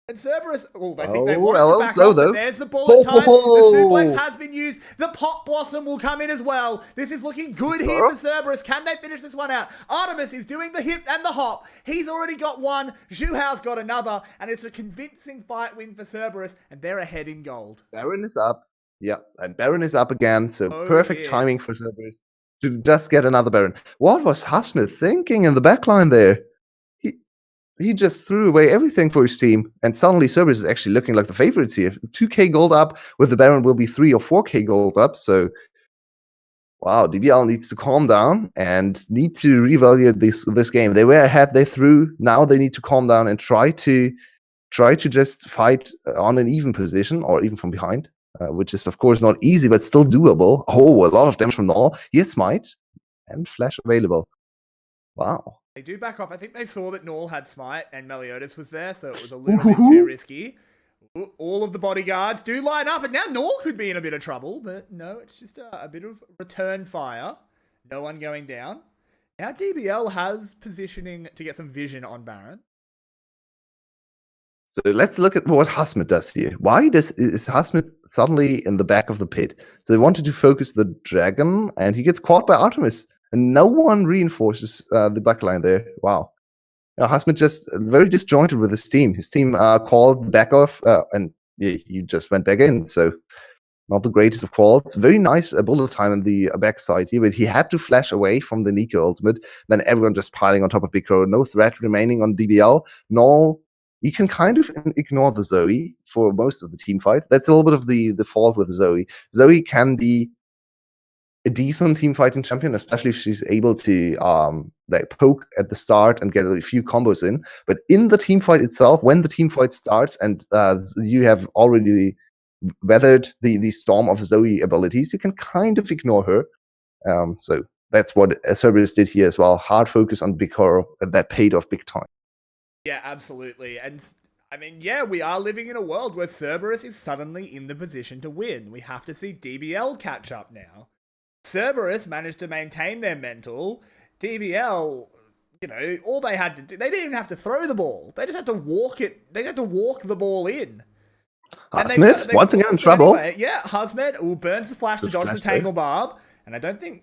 And Cerberus, I think they wanted to back up, but there's the bullet time. The suplex has been used. The Pot Blossom will come in as well. This is looking good here for Cerberus. Can they finish this one out? Artemis is doing the hip and the hop. He's already got one. Zhu Hao's got another. And it's a convincing fight win for Cerberus. And they're ahead in gold. Baron is up. Yeah, and Baron is up again. So perfect timing for Cerberus to just get another Baron. What was Hasmith thinking in the backline there? He just threw away everything for his team, and suddenly Cerberus is actually looking like the favorites here. 2k gold up with the Baron will be 3 or 4k gold up. So, wow, DBL needs to calm down and need to reevaluate this game. They were ahead, they threw. Now they need to calm down and try to just fight on an even position or even from behind, which is of course not easy, but still doable. Oh, a lot of damage from Null. Yes, Smite and Flash available. Wow. They do back off. I think they saw that Null had Smite and Meliodas was there, so it was a little bit too risky. All of the bodyguards do line up, and now Null could be in a bit of trouble, but no, it's just a bit of return fire. No one going down. Now DBL has positioning to get some vision on Baron. So let's look at what Hasmith does here. Why is Hasmith suddenly in the back of the pit? So they wanted to focus the dragon, and he gets caught by Artemis. And no one reinforces the backline there. Wow. Hasmith just very disjointed with his team. His team called back off, and he just went back in. So not the greatest of calls. Very nice bullet time on the backside here, but he had to flash away from the Nico ultimate. Then everyone just piling on top of Big Crow. No threat remaining on DBL. Null, you can kind of ignore the Zoe for most of the team fight. That's a little bit of the fault with Zoe. Zoe can be a decent team fighting champion, especially if she's able to poke at the start and get a few combos in. But in the team fight itself, when the team fight starts and you have already weathered the storm of Zoe abilities, you can kind of ignore her. So that's what Cerberus did here as well. Hard focus on Big Horror, and that paid off big time. Yeah, absolutely. And I mean, yeah, we are living in a world where Cerberus is suddenly in the position to win. We have to see DBL catch up now. Cerberus managed to maintain their mental. DBL, all they had to do, they didn't even have to throw the ball. They just had to walk it. They had to walk the ball in. Hasmith, once again in trouble. Anyway. Yeah, Hasmith burns the flash to dodge the Tangle Barb. And I don't think,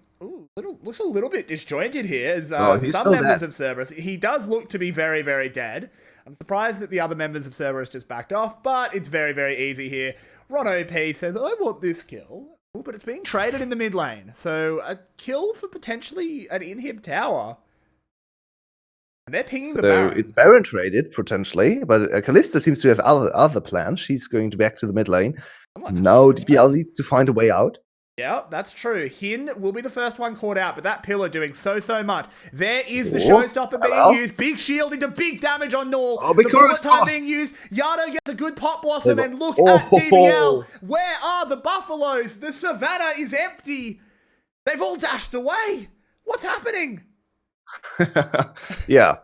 looks a little bit disjointed here. As some members of Cerberus, he does look to be very, very dead. I'm surprised that the other members of Cerberus just backed off, but it's very, very easy here. Ron OP says, I want this kill. But it's being traded in the mid lane. So a kill for potentially an inhib tower. And they're pinging the Baron. So it's Baron traded, potentially. But Kalista seems to have other plans. She's going back to the mid lane. No, DBL needs to find a way out. Yeah, that's true. Hin will be the first one caught out, but that pillar doing so much. There is the showstopper being used. Big shield into big damage on Null. The bullet time being used. Yano gets a good Pot Blossom, and look at DBL. Where are the Buffaloes? The savannah is empty. They've all dashed away. What's happening? Yeah,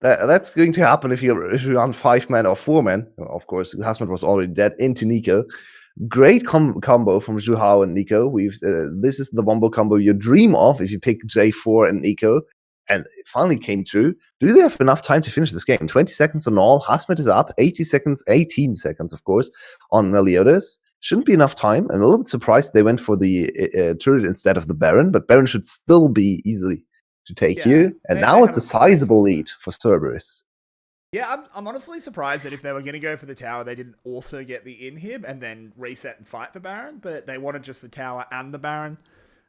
that's going to happen if you're on 5-man or 4-man. Of course, Hasmith was already dead into Nico. Great combo from Zhu Hao and Nico. This is the wombo combo you dream of if you pick J4 and Nico, and it finally came true. Do they have enough time to finish this game? 20 seconds on all. Hasmith is up. 18 seconds, of course, on Meliodas. Shouldn't be enough time. I'm a little bit surprised they went for the turret instead of the Baron, but Baron should still be easily to take Yeah, here, and they now it's have a sizable lead for Cerberus. Yeah, I'm honestly surprised that if they were going to go for the tower, they didn't also get the inhib and then reset and fight for Baron, but they wanted just the tower and the Baron.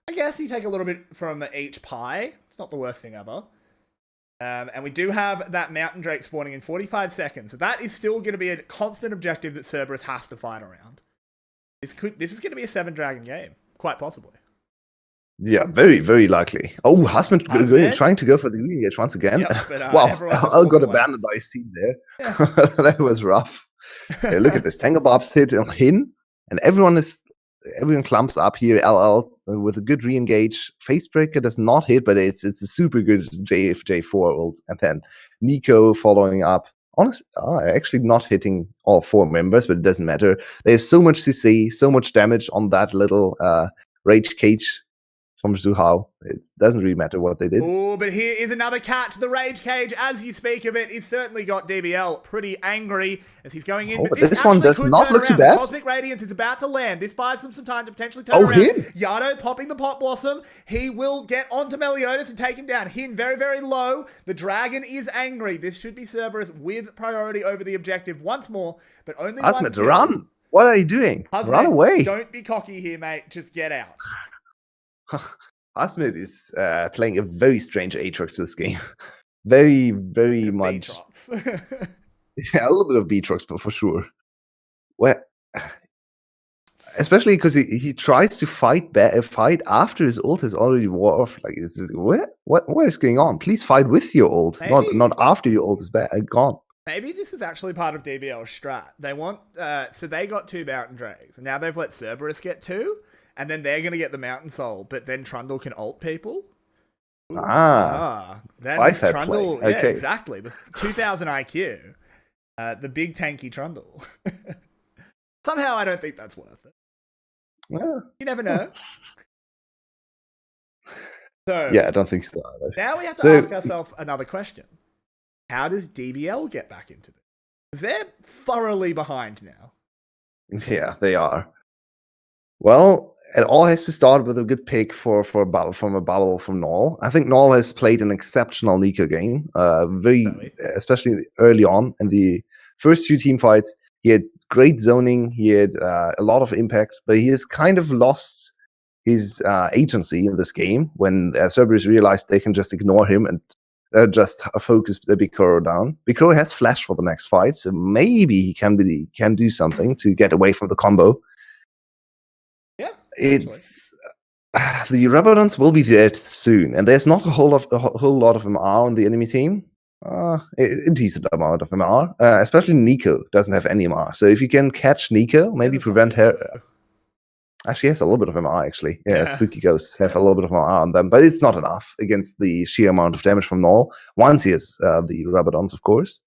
I guess you take a little bit from each pie. It's not the worst thing ever. And we do have that Mountain Drake spawning in 45 seconds. So that is still going to be a constant objective that Cerberus has to fight around. This is going to be a 7-dragon game, quite possibly. Yeah, very, very likely. Oh, Husband trying to go for the re-engage once again. Yep, but, wow, Al got abandoned by his team there. Yeah. That was rough. Yeah, look at this. Tangle Bob's hit on Hin, and everyone clumps up here. LL with a good re-engage. Facebreaker does not hit, but it's a super good J4 ult. And then Nico following up. Honestly, actually not hitting all 4 members, but it doesn't matter. There's so much CC, so much damage on that little Rage Cage from Zuhao. It doesn't really matter what they did. Oh, but here is another catch. The Rage Cage, as you speak of it, is certainly got DBL pretty angry as he's going in. But this one does not look too bad. The Cosmic Radiance is about to land. This buys them some time to potentially turn around. Hin? Yado popping the Pot Blossom. He will get onto Meliodas and take him down. Hin very, very low. The Dragon is angry. This should be Cerberus with priority over the objective once more, but only Husband, run! What are you doing? Husband, run away! Don't be cocky here, mate. Just get out. Asmid is playing a very strange Aatrox this game. Very, very much. Yeah, a little bit of Beatrox, but for sure. Well, especially because he tries to fight after his ult has already wore off. Like, what is going on? Please fight with your ult, not after your ult is gone. Maybe this is actually part of DBL's strat. They want so they got 2 Mountain Drakes, and now they've let Cerberus get 2. And then they're going to get the Mountain Soul, but then Trundle can ult people. Then Trundle, play. Okay. Yeah, exactly. The 2000 IQ, the big tanky Trundle. Somehow I don't think that's worth it. Yeah. You never know. So yeah, I don't think so either. Now we have to ask ourselves another question. How does DBL get back into this? Because they're thoroughly behind now. Yeah, they are. Well, it all has to start with a good pick for a bubble from Null. I think Null has played an exceptional Nico game, especially early on in the first few team fights. He had great zoning, he had a lot of impact, but he has kind of lost his agency in this game when Cerberus realized they can just ignore him and just focus the Bikoro down. Bikoro has flash for the next fight, so maybe he can do something to get away from the combo. Yeah, it's the Rabadons will be there soon, and there's not a whole lot of MR on the enemy team. A decent amount of MR, especially Nico doesn't have any MR. So if you can catch Nico, maybe prevent her. Actually, has a little bit of MR. Actually, yeah, Spooky Ghosts have a little bit of MR on them, but it's not enough against the sheer amount of damage from Null. Once he has the Rabadons, of course.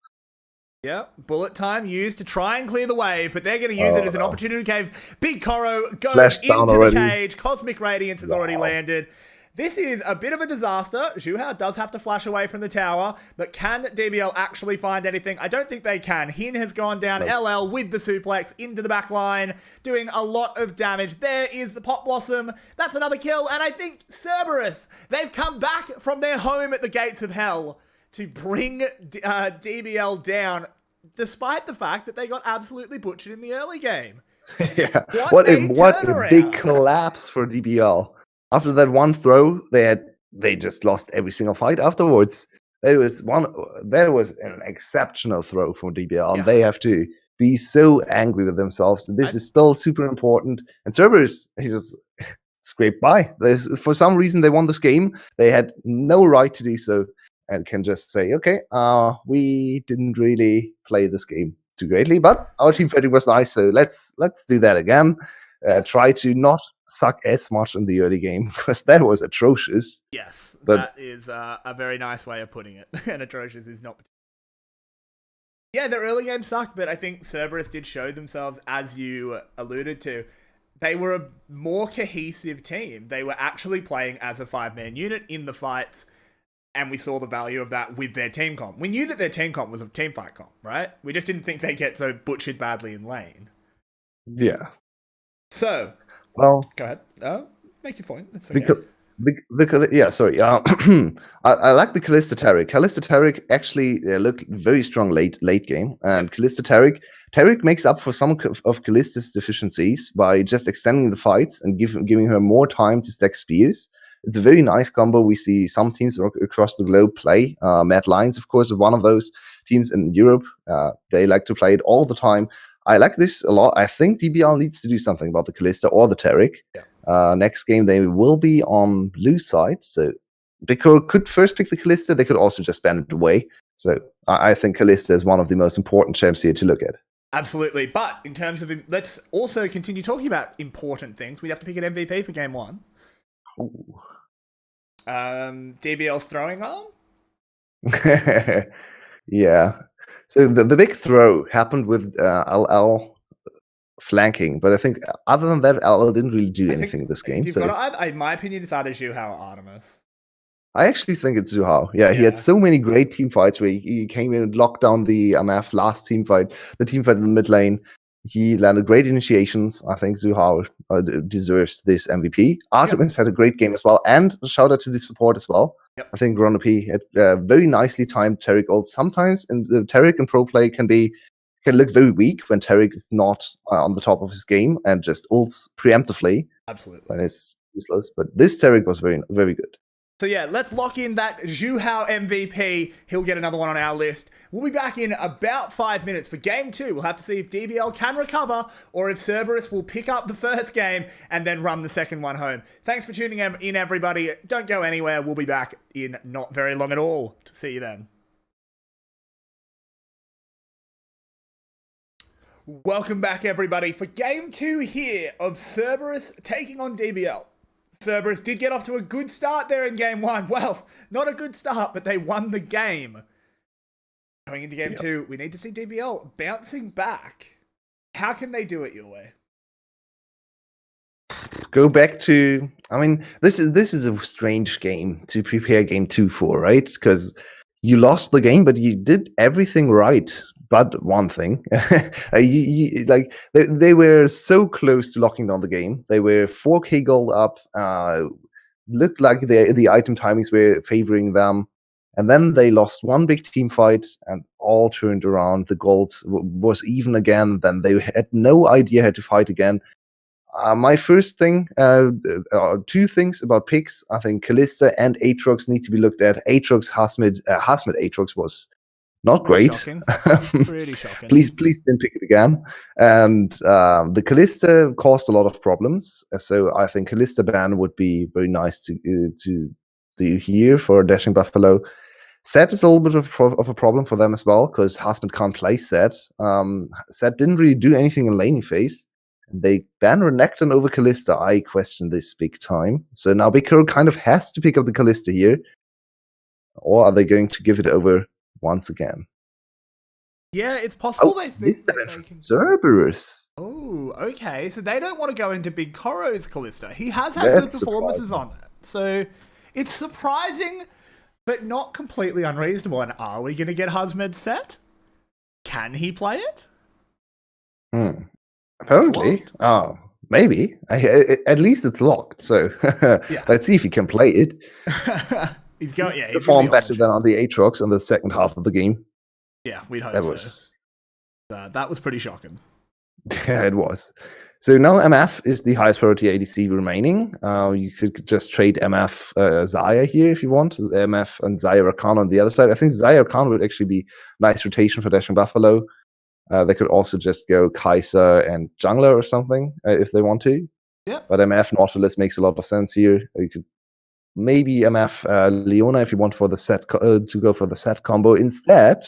Yeah, bullet time used to try and clear the wave, but they're going to use it as an opportunity cave. Big Koro goes into the cage. Cosmic Radiance has already landed. This is a bit of a disaster. Zhuhao does have to flash away from the tower, but can DBL actually find anything? I don't think they can. Hin has gone down. LL with the suplex into the back line, doing a lot of damage. There is the Pot Blossom. That's another kill, and I think Cerberus, they've come back from their home at the gates of hell to bring DBL down, despite the fact that they got absolutely butchered in the early game. Yeah, what a big collapse for DBL. After that one throw, they just lost every single fight afterwards. There was an exceptional throw from DBL, and they have to be so angry with themselves. This is still super important. And Cerberus, he just scraped by. For some reason, they won this game. They had no right to do so, and can just say, okay, we didn't really play this game too greatly, but our team fighting was nice, so let's do that again. Try to not suck as much in the early game, because that was atrocious. Yes, but that is a very nice way of putting it. And atrocious is not. Yeah, the early game sucked, but I think Cerberus did show themselves, as you alluded to. They were a more cohesive team. They were actually playing as a 5-man unit in the fights, and we saw the value of that with their team comp. We knew that their team comp was a team fight comp, right? We just didn't think they'd get so butchered badly in lane. Yeah. So, well, go ahead. Make your point. It's okay. Sorry. I like the Callista Taric. Callista Taric actually look very strong late game, and Callista Taric makes up for some of Callista's deficiencies by just extending the fights and giving her more time to stack spears. It's a very nice combo. We see some teams across the globe play. Mad Lions, of course, is one of those teams in Europe. They like to play it all the time. I like this a lot. I think DBL needs to do something about the Callista or the Taric. Next game, they will be on blue side. So they could first pick the Callista. They could also just ban it away. So I think Callista is one of the most important champs here to look at. Absolutely. But in terms of, let's also continue talking about important things. We'd have to pick an MVP for game one. Ooh. DBL's throwing arm? Yeah. So the big throw happened with LL flanking, but I think other than that, LL didn't really do anything in this game. You've got in my opinion, it's either Zhuhao or Artemis. I actually think it's Zhuhao. Yeah, he had so many great team fights where he came in and locked down the MF last team fight, the team fight in the mid lane. He landed great initiations. I think Zhuhao deserves this MVP. Artemis had a great game as well, and a shout out to the support as well. I think Ronald P had very nicely timed Taric ult. Sometimes in the Taric and pro play can look very weak when Taric is not on the top of his game and just ults preemptively. Absolutely. When it's useless. But this Taric was very, very good. So yeah, let's lock in that Zhuhao MVP. He'll get another one on our list. We'll be back in about 5 minutes for game 2. We'll have to see if DBL can recover or if Cerberus will pick up the first game and then run the second one home. Thanks for tuning in, everybody. Don't go anywhere. We'll be back in not very long at all. To see you then. Welcome back, everybody, for game 2 here of Cerberus taking on DBL. Cerberus did get off to a good start there in game 1. Well, not a good start, but they won the game. Going into game 2, we need to see DBL bouncing back. How can they do it, Yulwei? Go back to, I mean, this is a strange game to prepare game 2 for, right? Because you lost the game, but you did everything right. But one thing, they were so close to locking down the game. They were 4K gold up. Looked like the item timings were favoring them. And then they lost one big team fight and all turned around. The gold was even again. Then they had no idea how to fight again. My first thing, two things about picks. I think Callista and Aatrox need to be looked at. Aatrox, Hasmid Aatrox was not great. Shocking. Pretty shocking. Please don't pick it again. And the Callista caused a lot of problems. So I think Callista ban would be very nice to do here for Dashing Buffalo. Set is a little bit of a problem for them as well, because Hasmid can't play Set. Set didn't really do anything in laning phase. They ban Renekton over Callista. I question this big time. So now Big Hero kind of has to pick up the Callista here. Or are they going to give it over once again? Yeah, it's possible they think that they can... Cerberus. Oh, okay. So they don't want to go into Big Koro's Callista. He has had good performances on it. So it's surprising, but not completely unreasonable. And are we going to get Hasmid Set? Can he play it? Apparently. Oh, maybe. At least it's locked. So let's see if he can play it. He's going, yeah. He's performed better than on the Aatrox in the second half of the game. Yeah, we'd hope so. That was pretty shocking. Yeah, it was. So now MF is the highest priority ADC remaining. You could just trade MF Xayah here if you want. MF and Xayah Rakan on the other side. I think Xayah Rakan would actually be nice rotation for Dashing Buffalo. They could also just go Kai'Sa and Jungler or something if they want to. Yeah. But MF Nautilus makes a lot of sense here. You could maybe MF Leona if you want for the set to go for the set combo. Instead,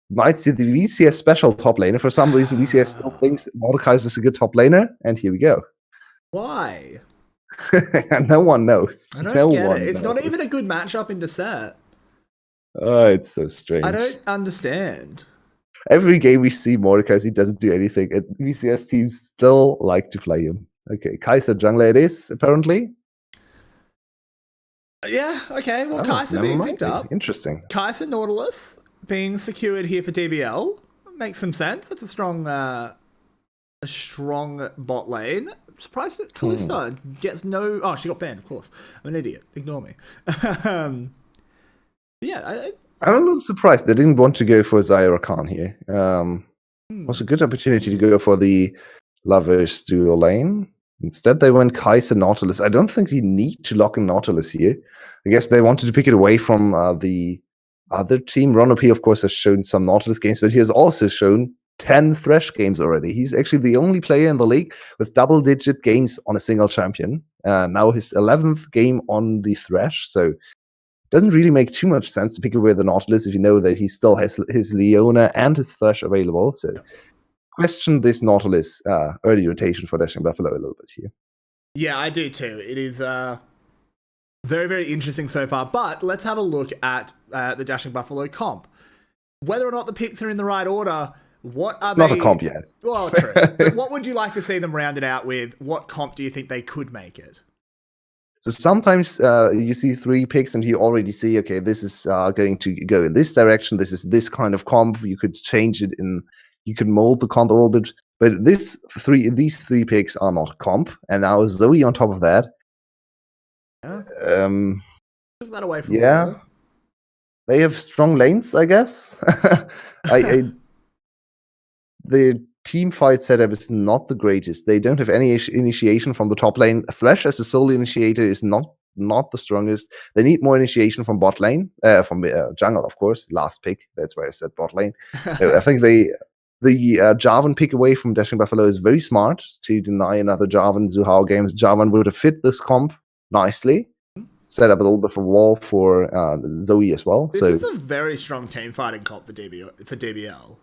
might see the VCS special top laner. For some reason, VCS still thinks Mordekaiser is a good top laner, and here we go. Why? No one knows. I don't get it. It's not even a good matchup in the set. Oh, it's so strange. I don't understand. Every game we see Mordekaiser, he doesn't do anything, and VCS teams still like to play him. Okay, Kai'Sa jungler it is, apparently. Yeah, okay. Well, Kai'Sa being picked up. Interesting. Kai'Sa Nautilus being secured here for DBL makes some sense. It's a strong bot lane. surprised that Kalista gets no... Oh, she got banned, of course. I'm an idiot. Ignore me. Yeah, I'm a little surprised they didn't want to go for Zyra Khan here. Was a good opportunity to go for the Lovers duo lane. Instead, they went Kai'Sa Nautilus. I don't think you need to lock in Nautilus here. I guess they wanted to pick it away from the other team. Ron P, of course, has shown some Nautilus games, but he has also shown 10 Thresh games already. He's actually the only player in the league with double-digit games on a single champion. Now his 11th game on the Thresh, so doesn't really make too much sense to pick away the Nautilus if you know that he still has his Leona and his Thresh available. So question this Nautilus early rotation for Dashing Buffalo a little bit here. Yeah, I do too. It is very, very interesting so far. But let's have a look at the Dashing Buffalo comp. Whether or not the picks are in the right order, what are it's not a comp yet. Well, true. But what would you like to see them rounded out with? What comp do you think they could make it? So sometimes you see 3 picks and you already see, okay, this is going to go in this direction. This is this kind of comp. You could change it in, you could mold the comp a little bit. But these 3 picks are not comp. And now Zoe on top of that. Yeah. Took that away from yeah. They have strong lanes, I guess. The team fight setup is not the greatest. They don't have any initiation from the top lane. Thresh as a solo initiator is not the strongest. They need more initiation from bot lane, from jungle, of course. Last pick. That's why I said bot lane. I think the Jarvan pick away from Dashing Buffalo is very smart to deny another Jarvan Zuhao games. Jarvan would have fit this comp nicely. Set up a little bit of a wall for Zoe as well. This is a very strong team fighting comp for DBL.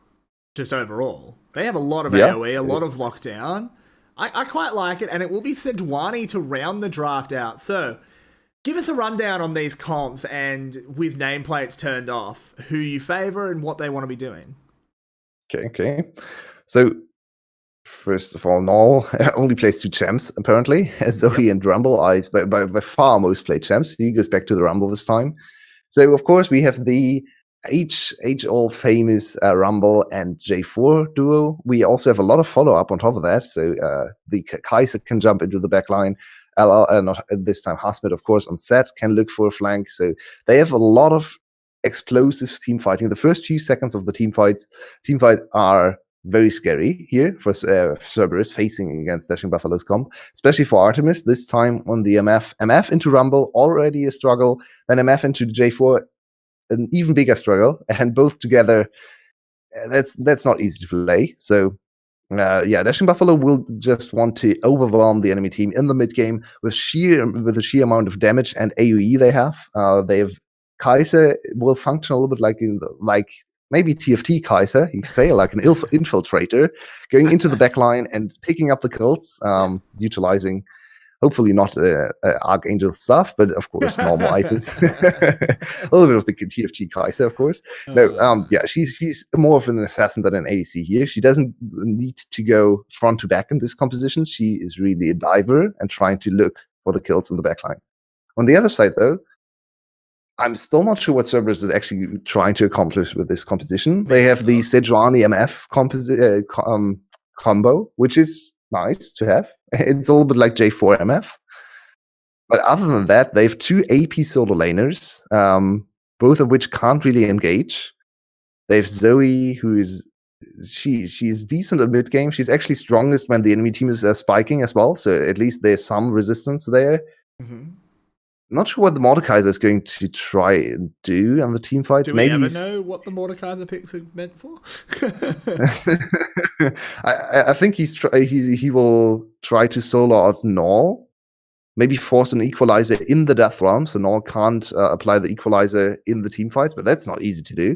Just overall. They have a lot of AoE, a lot of lockdown. I quite like it, and it will be Sejuani to round the draft out. So, give us a rundown on these comps, and with nameplates turned off, who you favour and what they want to be doing. Okay. So, first of all, Null only plays 2 champs, apparently. Zoe and Rumble are by far most played champs. He goes back to the Rumble this time. So, of course, we have the age-old famous Rumble and J4 duo. We also have a lot of follow-up on top of that. So the Kai'Sa can jump into the backline. Not this time, Hasmet, of course, on set can look for a flank. So they have a lot of explosive team fighting. The first few seconds of the team fight are very scary here for Cerberus facing against Dashing Buffalo's comp, especially for Artemis. This time on the MF into Rumble, already a struggle. Then MF into J4, an even bigger struggle, and both together, that's not easy to play. So, Dashing Buffalo will just want to overwhelm the enemy team in the mid game with the sheer amount of damage and AoE they have. They have Kai'Sa will function a little bit like maybe TFT Kai'Sa, you could say, like an infiltrator, going into the backline and picking up the kills, utilizing. Hopefully not Archangel stuff, but of course normal items. A little bit of the TFT Kai'Sa, of course. She's more of an assassin than an ADC here. She doesn't need to go front to back in this composition. She is really a diver and trying to look for the kills in the backline. On the other side, though, I'm still not sure what Cerberus is actually trying to accomplish with this composition. They have the Sejuani MF combo, which is nice to have. It's a little bit like J4 MF. But other than that, they have 2 AP solo laners, both of which can't really engage. They have Zoe, who is she's decent at mid game. She's actually strongest when the enemy team is spiking as well. So at least there's some resistance there. Mm-hmm. Not sure what the Mordekaiser is going to try and do on the team fights. Do we ever know what the Mordekaiser picks are meant for? I think he will try to solo out Null, maybe force an equalizer in the Death Realm, so Null can't apply the equalizer in the team fights, but that's not easy to do.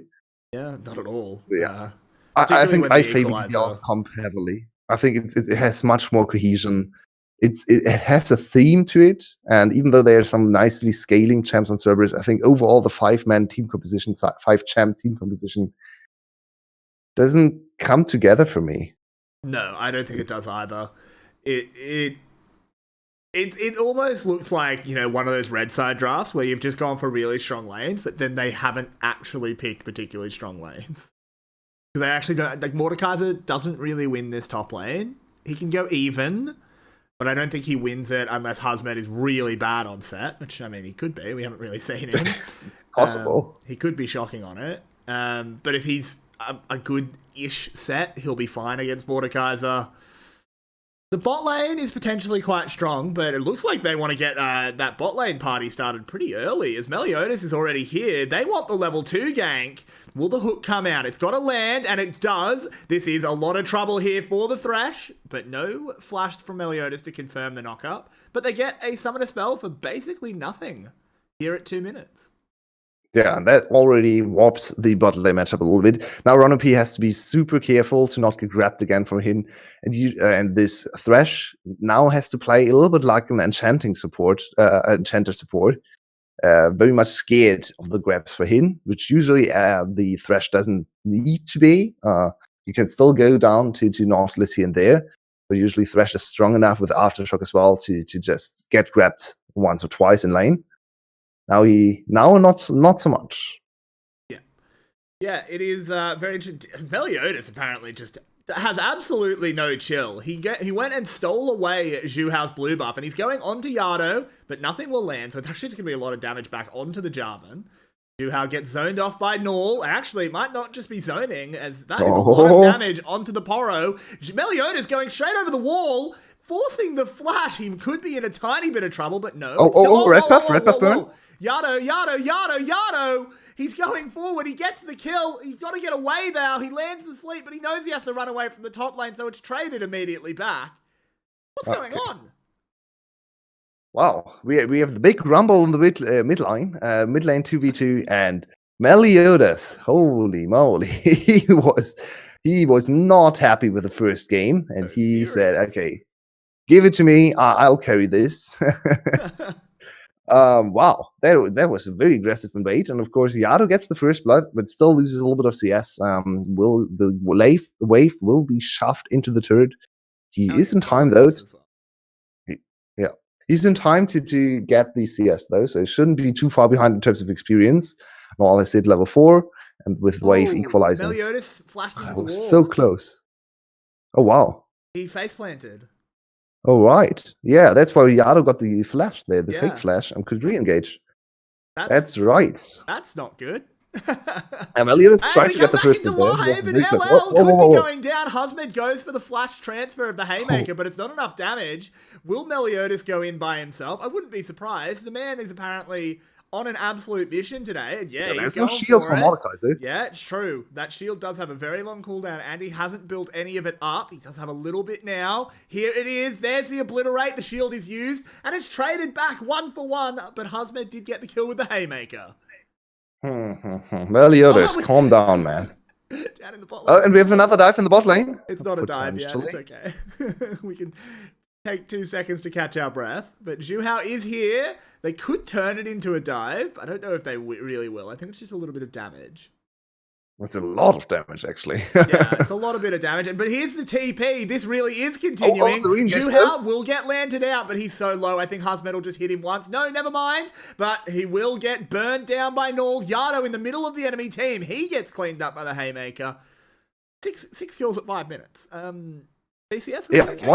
Yeah, not at all. Yeah, I think I favor DBL's comp heavily. I think it has much more cohesion. It has a theme to it, and even though there are some nicely scaling champs on Cerberus, I think overall the 5-man team composition, 5-champ team composition doesn't come together for me. No, I don't think it does either. It almost looks like, one of those red side drafts where you've just gone for really strong lanes, but then they haven't actually picked particularly strong lanes. So they actually don't, like, Mordekaiser doesn't really win this top lane. He can go even, But I don't think he wins it unless Hazmet is really bad on set, which, I mean, he could be. We haven't really seen him. Possible. He could be shocking on it. But if he's a good-ish set, he'll be fine against Mordekaiser. The bot lane is potentially quite strong, but it looks like they want to get that bot lane party started pretty early. As Meliodas is already here, they want the level 2 gank. Will the hook come out? It's got to land, and it does. This is a lot of trouble here for the Thresh, but no flash from Meliodas to confirm the knockup. But they get a summoner spell for basically nothing here at 2 minutes. Yeah, that already warps the bot lane matchup a little bit. Now Ronopi has to be super careful to not get grabbed again from him. And this Thresh now has to play a little bit like an enchanter support. Very much scared of the grabs for him, which usually the Thresh doesn't need to be. You can still go down to Nautilus here and there, but usually Thresh is strong enough with Aftershock as well to just get grabbed once or twice in lane. Now not so much. Yeah, it is very interesting. Meliodas apparently just has absolutely no chill. He went and stole away Zhu Hao's blue buff, and he's going onto Yado, but nothing will land, so it's actually just going to be a lot of damage back onto the Jarvan. Zhu Hao gets zoned off by Null, and actually it might not just be zoning, as that is a lot of damage onto the Poro. Meliodas going straight over the wall, forcing the flash. He could be in a tiny bit of trouble, but no. Red buff burn. Yado! He's going forward. He gets the kill. He's got to get away now. He lands the sleep, but he knows he has to run away from the top lane, so it's traded immediately back. What's going on? Wow, we have the big rumble in the mid lane 2v2, and Meliodas, holy moly, he was not happy with the first game, and he said, "Okay, give it to me. I'll carry this." Wow, that was a very aggressive invade, and of course Yado gets the first blood, but still loses a little bit of CS. Will the wave will be shoved into the turret? He is in time though. Yeah, he's in time to get the CS though, so he shouldn't be too far behind in terms of experience. Well, I said level 4, and with wave equalizing, Meliodas flashed into the wall. So close. Oh wow, he face planted. Oh, right. Yeah, that's why Yado got the flash there, the fake flash, and could re-engage. That's right. That's not good. Meliodas trying to get the first one there. Could be going down. Hazmet goes for the flash transfer of the Haymaker, but it's not enough damage. Will Meliodas go in by himself? I wouldn't be surprised. The man is apparently on an absolute mission today. And there's no shield for Mordekaiser. Yeah, it's true. That shield does have a very long cooldown, and he hasn't built any of it up. He does have a little bit now. Here it is. There's the obliterate. The shield is used, and it's traded back 1-for-1, but Hazmet did get the kill with the Haymaker. Meliodas, calm down, man. Down in the bot lane. And we have another dive in the bot lane. It's not a dive yet. It's okay. We can take 2 seconds to catch our breath. But Zhu Hao is here. They could turn it into a dive. I don't know if they really will. I think it's just a little bit of damage. That's a lot of damage, actually. Yeah, it's a lot of bit of damage. But here's the TP. This really is continuing. Zhu Hao will get landed out, but he's so low. I think Hazmet will just hit him once. No, never mind. But he will get burned down by Null. Yado in the middle of the enemy team. He gets cleaned up by the Haymaker. Six kills at 5 minutes. VCS? Yeah, okay.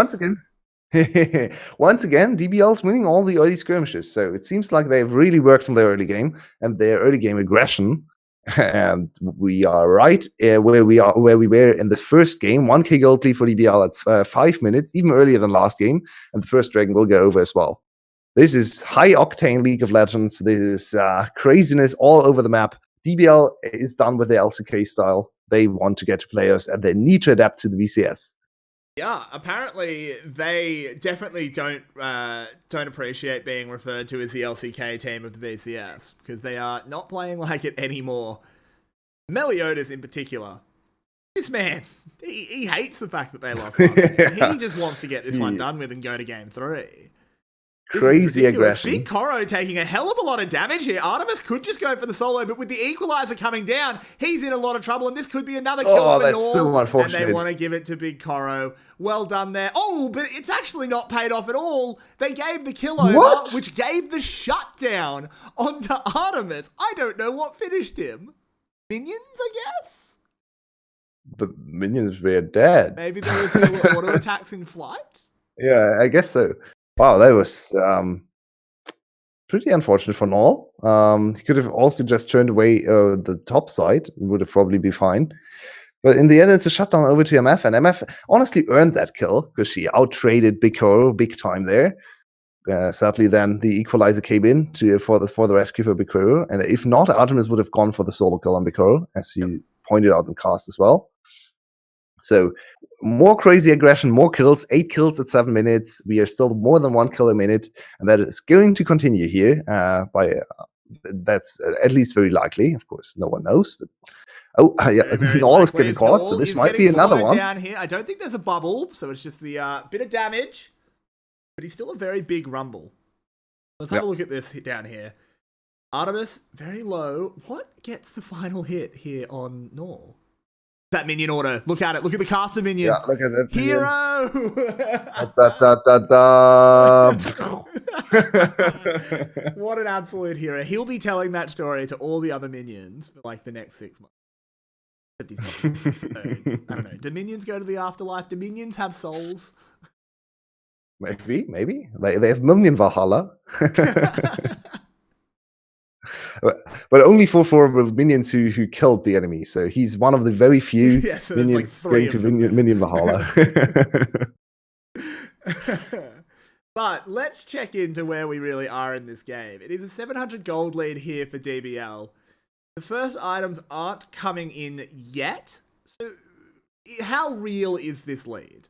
Once again, DBL's winning all the early skirmishes. So it seems like they've really worked on their early game and their early game aggression. And we are right where we were in the first game. 1k gold lead for DBL at 5 minutes, even earlier than last game. And the first dragon will go over as well. This is high octane League of Legends. This is craziness all over the map. DBL is done with the LCK style. They want to get to players and they need to adapt to the VCS. Yeah, apparently they definitely don't appreciate being referred to as the LCK team of the VCS because they are not playing like it anymore. Meliodas in particular, this man, he hates the fact that they lost. He just wants to get this one done with and go to game 3. Crazy aggression. Big Koro taking a hell of a lot of damage here. Artemis could just go for the solo, but with the equalizer coming down, he's in a lot of trouble, and this could be another kill for that's Norm. so unfortunate. And they want to give it to Big Koro. Well done there. Oh, but it's actually not paid off at all. They gave the kill over, which gave the shutdown onto Artemis. I don't know what finished him. Minions, I guess? The minions were dead. Maybe there were still auto attacks in flight? Yeah, I guess so. Wow, that was pretty unfortunate for Null. He could have also just turned away the top side and would have probably been fine. But in the end, it's a shutdown over to MF, and MF honestly earned that kill because she out-traded Biko big time there. Sadly, then the equalizer came in for the rescue for Biko, and if not, Artemis would have gone for the solo kill on Biko, as you pointed out in cast as well. So more crazy aggression, more kills, 8 kills at 7 minutes. We are still more than 1 kill a minute, and that is going to continue here. That's at least very likely. Of course, no one knows. But yeah, Null is getting caught, so this might be another one. Down here. I don't think there's a bubble, so it's just the bit of damage. But he's still a very big rumble. Let's have a look at this hit down here. Artemis, very low. What gets the final hit here on Null? That minion order. Look at it. Look at the caster minion. Yeah, look at that. Hero! What an absolute hero. He'll be telling that story to all the other minions for like the next 6 months. I don't know. Do minions go to the afterlife? Do minions have souls? Maybe. They have Minion Valhalla. But only for minions who killed the enemy. So he's one of the very few minions going to Minion Valhalla. But let's check into where we really are in this game. It is a 700 gold lead here for DBL. The first items aren't coming in yet. So how real is this lead?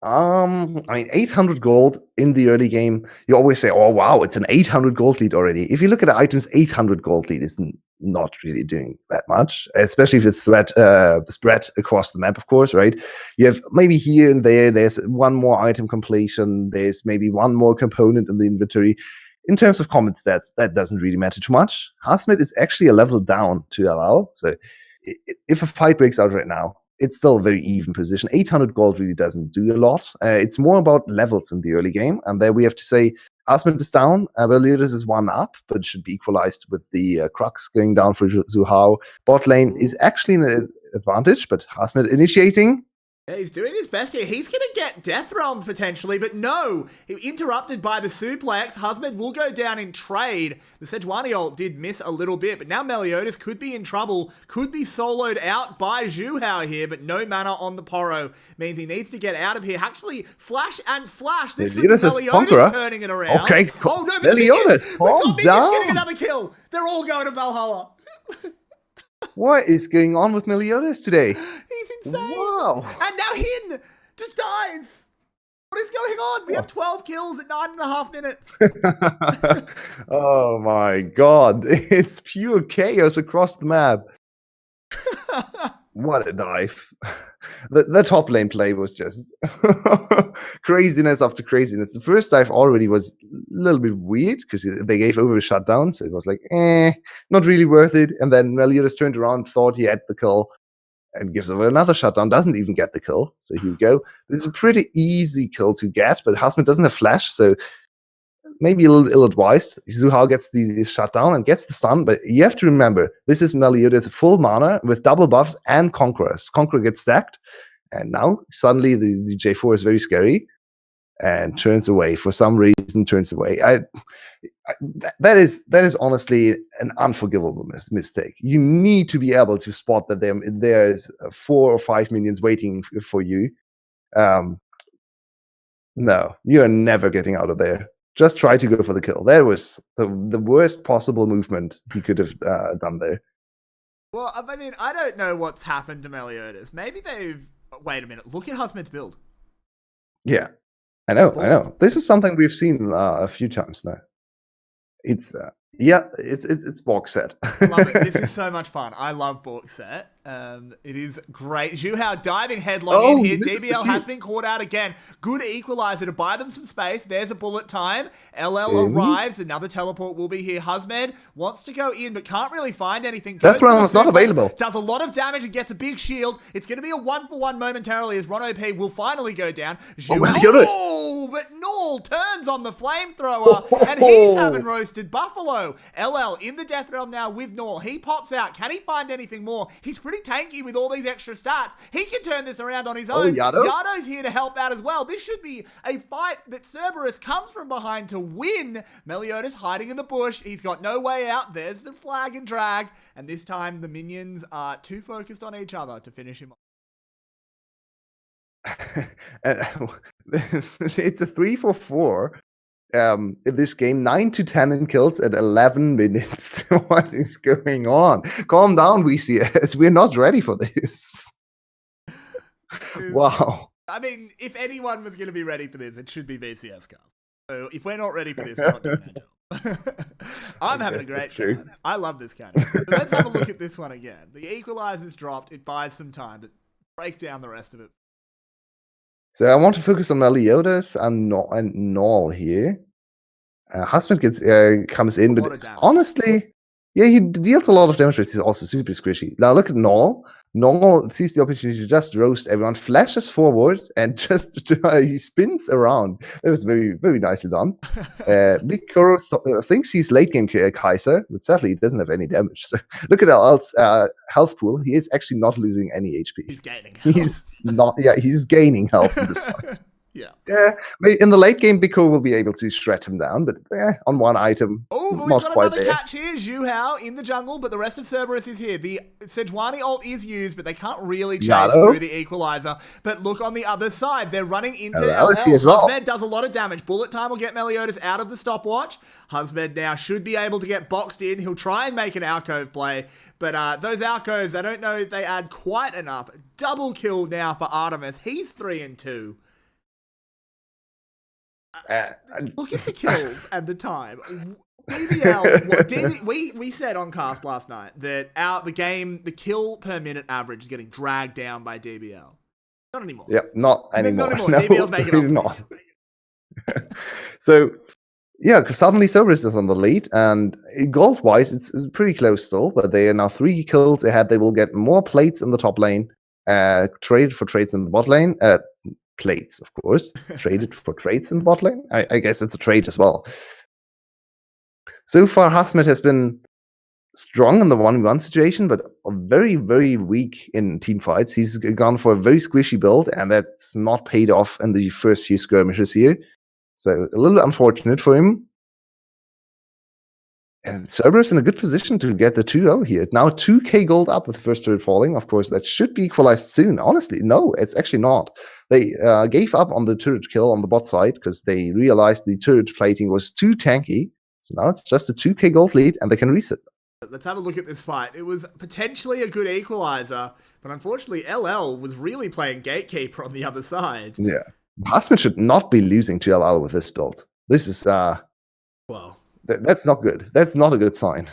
I mean, 800 gold in the early game, you always say, oh, wow, it's an 800 gold lead already. If you look at the items, 800 gold lead is not really doing that much, especially if it's the spread across the map, of course, right? You have maybe here and there's one more item completion, there's maybe one more component in the inventory. In terms of combat stats, that doesn't really matter too much. Hasmet is actually a level down to LL, so if a fight breaks out right now, it's still a very even position. 800 gold really doesn't do a lot. It's more about levels in the early game. And there we have to say, Asmund is down. Valerius is 1 up, but it should be equalized with the Crux going down for Zuhao. Bot lane is actually an advantage, but Asmund initiating. Yeah, he's doing his best here. He's going to get Death Realm potentially, but no. Interrupted by the suplex. Husband will go down in trade. The Sejuani ult did miss a little bit, but now Meliodas could be in trouble. Could be soloed out by Zhuhao here, but no mana on the Poro. Means he needs to get out of here. Actually, flash and flash. This could be Meliodas turning it around. Okay, oh no, Meliodas, calm down. Getting another kill. They're all going to Valhalla. What is going on with Meliodas today? He's insane. Wow. And now Hin just dies. What is going on? We have 12 kills at 9.5 minutes. Oh my god. It's pure chaos across the map. What a dive. The top lane play was just craziness after craziness. The first dive already was a little bit weird because they gave over a shutdown, so it was like, not really worth it. And then Meliodas turned around, thought he had the kill, and gives over another shutdown, doesn't even get the kill. So here we go. This is a pretty easy kill to get, but Hasmet doesn't have flash, so maybe a little ill-advised. Zuhao gets the shutdown and gets the stun, but you have to remember, this is Meliodas full mana with double buffs and Conquerors. Conqueror gets stacked, and now suddenly the J4 is very scary and turns away. For some reason, turns away. That is honestly an unforgivable mistake. You need to be able to spot that there's 4 or 5 minions waiting for you. No, you are never getting out of there. Just try to go for the kill. That was the worst possible movement he could have done there. Well, I mean, I don't know what's happened to Meliodas. Maybe they've... Wait a minute. Look at Husband's build. Yeah, I know. This is something we've seen a few times now. It's it's Borg set. I love it. This is so much fun. I love Borg set. It is great. Zhuhao diving headlong in here. DBL has been caught out again. Good equalizer to buy them some space. There's a bullet time. LL arrives. Another teleport will be here. Husmed wants to go in, but can't really find anything. Death Realm is not available. Does a lot of damage and gets a big shield. It's going to be a 1-for-1 momentarily as Ron OP will finally go down. Oh, but Null turns on the flamethrower, and he's having roasted Buffalo. LL in the Death Realm now with Null. He pops out. Can he find anything more? He's pretty pretty tanky with all these extra stats. He can turn this around on his Oh, own. Yado? Yado's here to help out as well. This should be a fight that Cerberus comes from behind to win. Meliodas hiding in the bush. He's got no way out. There's the flag and drag. And this time the minions are too focused on each other to finish him off. It's a 3-4-4 in this game. 9 to 10 in kills at 11 minutes. What is going on? Calm down, VCS. We're not ready for this. Wow. I mean, if anyone was going to be ready for this, it should be VCS Cast. So if we're not ready for this, we're not doing our job. I'm having a great time. I love this kind of thing. So let's have a look at this one again. The equalizer's dropped. It buys some time, but break down the rest of it. So I want to focus on Meliodas and Null here. Husband comes in, but honestly, yeah, he deals a lot of damage, but he's also super squishy. Now look at Null. Null sees the opportunity to just roast everyone, flashes forward, and just he spins around. It was very, very nicely done. Big Kuro thinks he's late game Kaiser, but sadly he doesn't have any damage. So look at Al's health pool. He is actually not losing any HP. He's gaining health. He's not. Yeah, he's gaining health in this fight. Yeah. Maybe in the late game, Biko will be able to shred him down, but on one item, oh, but not we've got quite another there. catch here. Zhu Hao in the jungle, but the rest of Cerberus is here. The Sejuani ult is used, but they can't really chase through the equalizer. But look on the other side. They're running into LL. as well. Husmed does a lot of damage. Bullet time will get Meliodas out of the stopwatch. Husmed now should be able to get boxed in. He'll try and make an alcove play, but those alcoves, I don't know if they add quite enough. Double kill now for Artemis. He's 3-2. Look at the kills and the time. DBL, we said on cast last night that the kill per minute average is getting dragged down by DBL. Not anymore. Yeah, not anymore. Not anymore. No, DBL's making up. Not. So, yeah, because suddenly Cerberus is on the lead, and gold-wise, it's pretty close still, but they are now 3 kills ahead. They will get more plates in the top lane, traded for trades in the bot lane. Plates, of course, traded for trades in the bot lane. I guess it's a trade as well. So far, Hasmet has been strong in the 1v1 situation, but very, very weak in team fights. He's gone for a very squishy build, and that's not paid off in the first few skirmishes here. So a little unfortunate for him. And Cerberus in a good position to get the 2-0 here. Now 2k gold up with the first turret falling. Of course, that should be equalized soon. Honestly, no, it's actually not. They gave up on the turret kill on the bot side because they realized the turret plating was too tanky. So now it's just a 2k gold lead, and they can reset. Let's have a look at this fight. It was potentially a good equalizer, but unfortunately, LL was really playing gatekeeper on the other side. Yeah. Hasmet should not be losing to LL with this build. This is... Well... That's not good. That's not a good sign.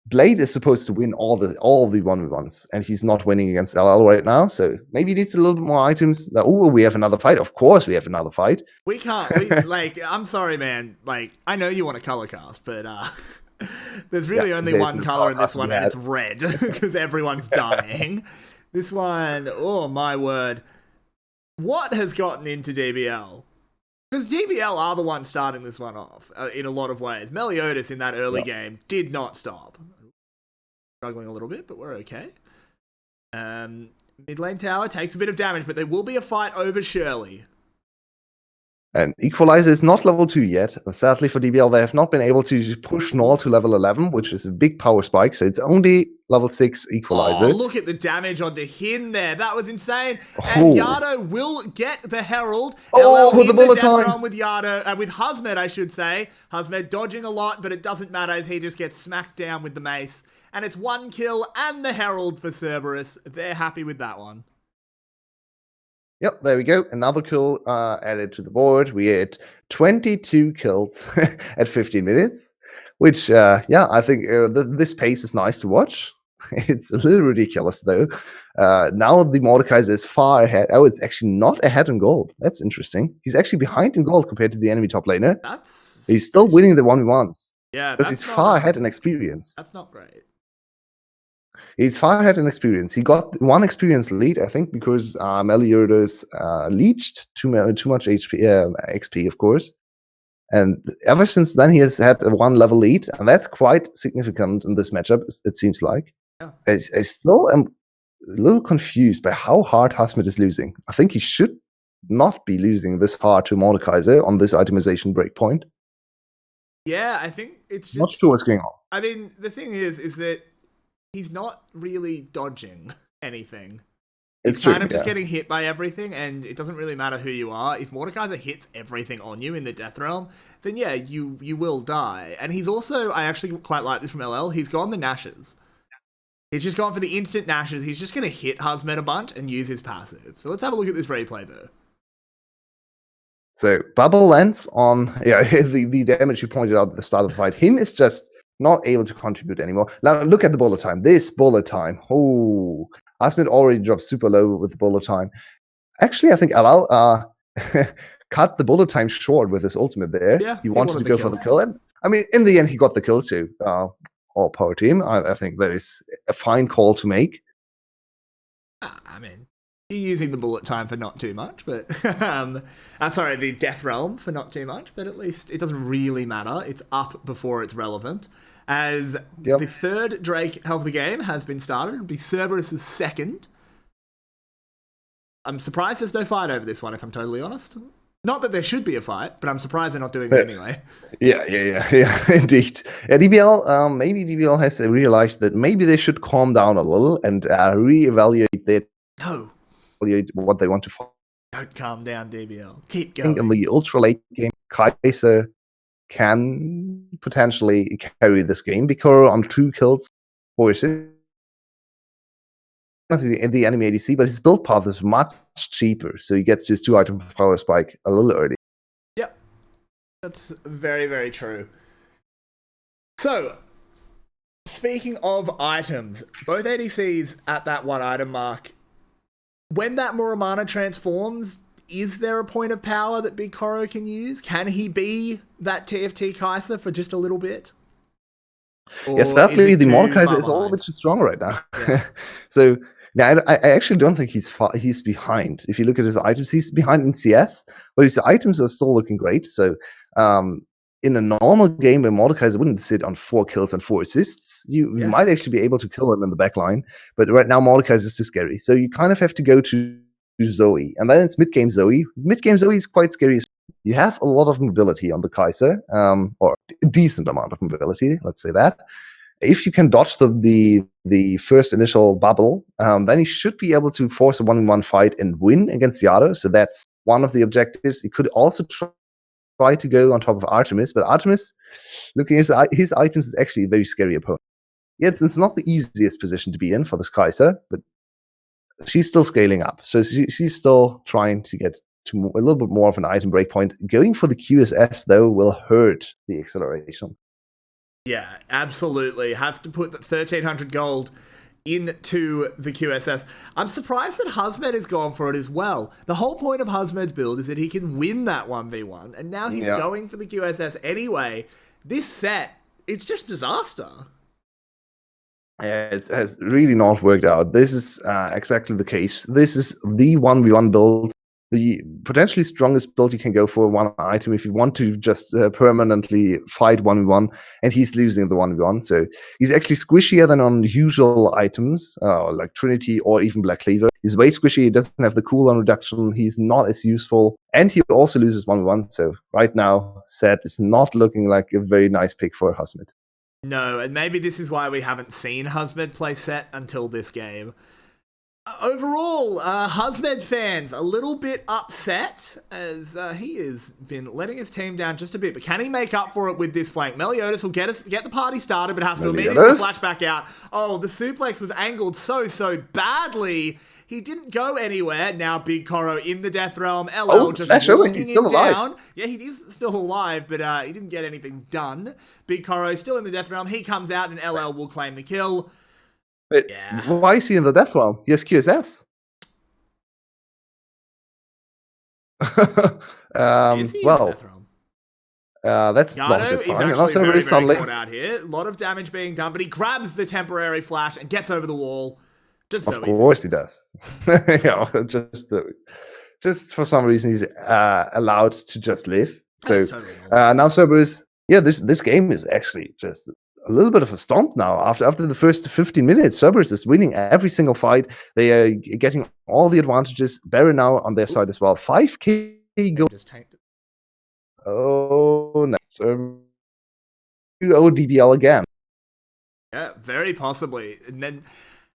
Blade is supposed to win all the 1v1s, and he's not winning against LL right now, so maybe he needs a little bit more items. Oh, we have another fight. Of course we have another fight. We can't, I'm sorry, man. I know you want a color cast, but there's really only one color in this one, and it's red, because everyone's dying. This one, oh my word. What has gotten into DBL? Because DBL are the ones starting this one off in a lot of ways. Meliodas in that early game did not stop. Struggling a little bit, but we're okay. Mid lane tower takes a bit of damage, but there will be a fight over Shirley. And Equalizer is not level 2 yet. Sadly for DBL, they have not been able to push Null to level 11, which is a big power spike. So it's only level 6 Equalizer. Oh, look at the damage onto him there. That was insane. And Yado will get the Herald. Oh, with the bullet time. With Yado, with Husmed, I should say. Husmed dodging a lot, but it doesn't matter as he just gets smacked down with the mace. And it's 1 kill and the Herald for Cerberus. They're happy with that one. Yep, there we go. Another kill added to the board. We had 22 kills at 15 minutes, which, I think this pace is nice to watch. It's a little ridiculous, though. Now the Mordekaiser is far ahead. Oh, it's actually not ahead in gold. That's interesting. He's actually behind in gold compared to the enemy top laner. He's still winning the 1v1s. Yeah, because he's far ahead in experience. That's not great. He's far ahead in experience. He got 1 experience lead, I think, because Meliodas leached too much XP, of course. And ever since then, he has had a 1 level lead, and that's quite significant in this matchup, it seems like. Yeah. I still am a little confused by how hard Hasmet is losing. I think he should not be losing this hard to Mordekaiser on this itemization breakpoint. Yeah, I think it's just... Not sure what's going on. I mean, the thing is that he's not really dodging anything. It's kind of just getting hit by everything, and it doesn't really matter who you are. If Mordekaiser hits everything on you in the Death Realm, then yeah, you will die. And he's also, I actually quite like this from LL, he's gone the Nashes. He's just gone for the instant Nashes. He's just going to hit Hasmet a bunch and use his passive. So let's have a look at this replay though. So Bubble lands on the damage you pointed out at the start of the fight. Him is just not able to contribute anymore. Now look at the bullet time. This bullet time. Oh, Hasmet already dropped super low with the bullet time. Actually, I think LL cut the bullet time short with his ultimate there. Yeah, he wanted to go for the kill. And I mean, in the end, he got the kill too. All power to him. I think that is a fine call to make. I mean, you're using the bullet time for not too much, but sorry, the Death Realm for not too much, but at least it doesn't really matter. It's up before it's relevant. As the third Drake of the game has been started, it'll be Cerberus' second. I'm surprised there's no fight over this one, if I'm totally honest. Not that there should be a fight, but I'm surprised they're not doing it anyway. Yeah, indeed. DBL, maybe DBL has realized that maybe they should calm down a little and reevaluate what they want to fight. Don't calm down, DBL. Keep going. In the ultra late game, Kaiser can potentially carry this game because on 2 kills for assist. Not in the enemy ADC, but his build path is much cheaper, so he gets his 2-item power spike a little early. Yep, that's very, very true. So, speaking of items, both ADCs at that 1-item mark. When that Muramana transforms, is there a point of power that Big Koro can use? Can he be that TFT Kaiser for just a little bit? Yes, sadly, the Mordekaiser is a little bit too strong right now. Yeah. So, yeah, I actually don't think he's behind. If you look at his items, he's behind in CS, but his items are still looking great. So, in a normal game where Mordekaiser wouldn't sit on 4 kills and 4 assists, you might actually be able to kill him in the backline. But right now, Mordekaiser is too scary. So you kind of have to go to Zoe. And then it's mid-game Zoe. Mid-game Zoe is quite scary. You have a lot of mobility on the Kaiser, or a decent amount of mobility, let's say that. If you can dodge the first initial bubble, then you should be able to force a 1-on-1 fight and win against Yado. So that's one of the objectives. You could also try to go on top of Artemis, but Artemis, looking at his items, is actually a very scary opponent. Yeah, it's not the easiest position to be in for this Kaiser, but she's still scaling up. So she's still trying to get to a little bit more of an item breakpoint. Going for the QSS, though, will hurt the acceleration. Yeah, absolutely. Have to put the 1,300 gold into the QSS. I'm surprised that Hasmed has gone for it as well. The whole point of Hasmed's build is that he can win that 1v1, and now he's going for the QSS anyway. This set, it's just disaster. Yeah, it has really not worked out. This is exactly the case. This is the 1v1 build, the potentially strongest build you can go for one item if you want to just permanently fight 1v1, and he's losing the 1v1. So he's actually squishier than on usual items, like Trinity or even Black Cleaver. He's way squishy, he doesn't have the cooldown reduction, he's not as useful, and he also loses 1v1. So right now, Set is not looking like a very nice pick for Hasmed. No, and maybe this is why we haven't seen Hasmed play Set until this game. Overall, Hasmed fans a little bit upset as he has been letting his team down just a bit. But can he make up for it with this flank? Meliodas will get the party started, but has to immediately flash back out. Oh, the suplex was angled so badly. He didn't go anywhere. Now Big Koro in the Death Realm. LL just walking him down. Yeah, he is still alive, but he didn't get anything done. Big Koro still in the Death Realm. He comes out and LL will claim the kill. But why is he in the Death Realm? He has QSS. That's Yado not a good sign. is actually very caught out here. A lot of damage being done, but he grabs the temporary flash and gets over the wall. Of course he does. Just for some reason he's allowed to just live. So now Cerberus, this game is actually just a little bit of a stomp now. After the first 15 minutes, Cerberus is winning every single fight. They are getting all the advantages. Baron now on their side as well. 5k gold. Just tanked it. Oh, nice. 2-0 DBL again. Yeah, very possibly. And then,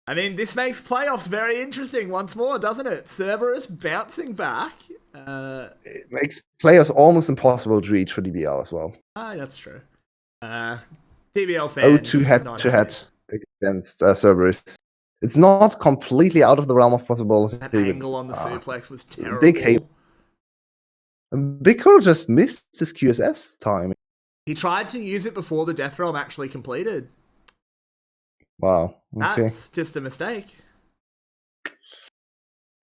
I mean, this makes playoffs very interesting once more, doesn't it? Cerberus bouncing back. It makes players almost impossible to reach for DBL as well. That's true. DBL fans. 0-2 head-to-head against Cerberus. It's not completely out of the realm of possibility. That angle on the suplex was terrible. Big Hero just missed his QSS time. He tried to use it before the Death Realm actually completed. Wow. Okay. That's just a mistake.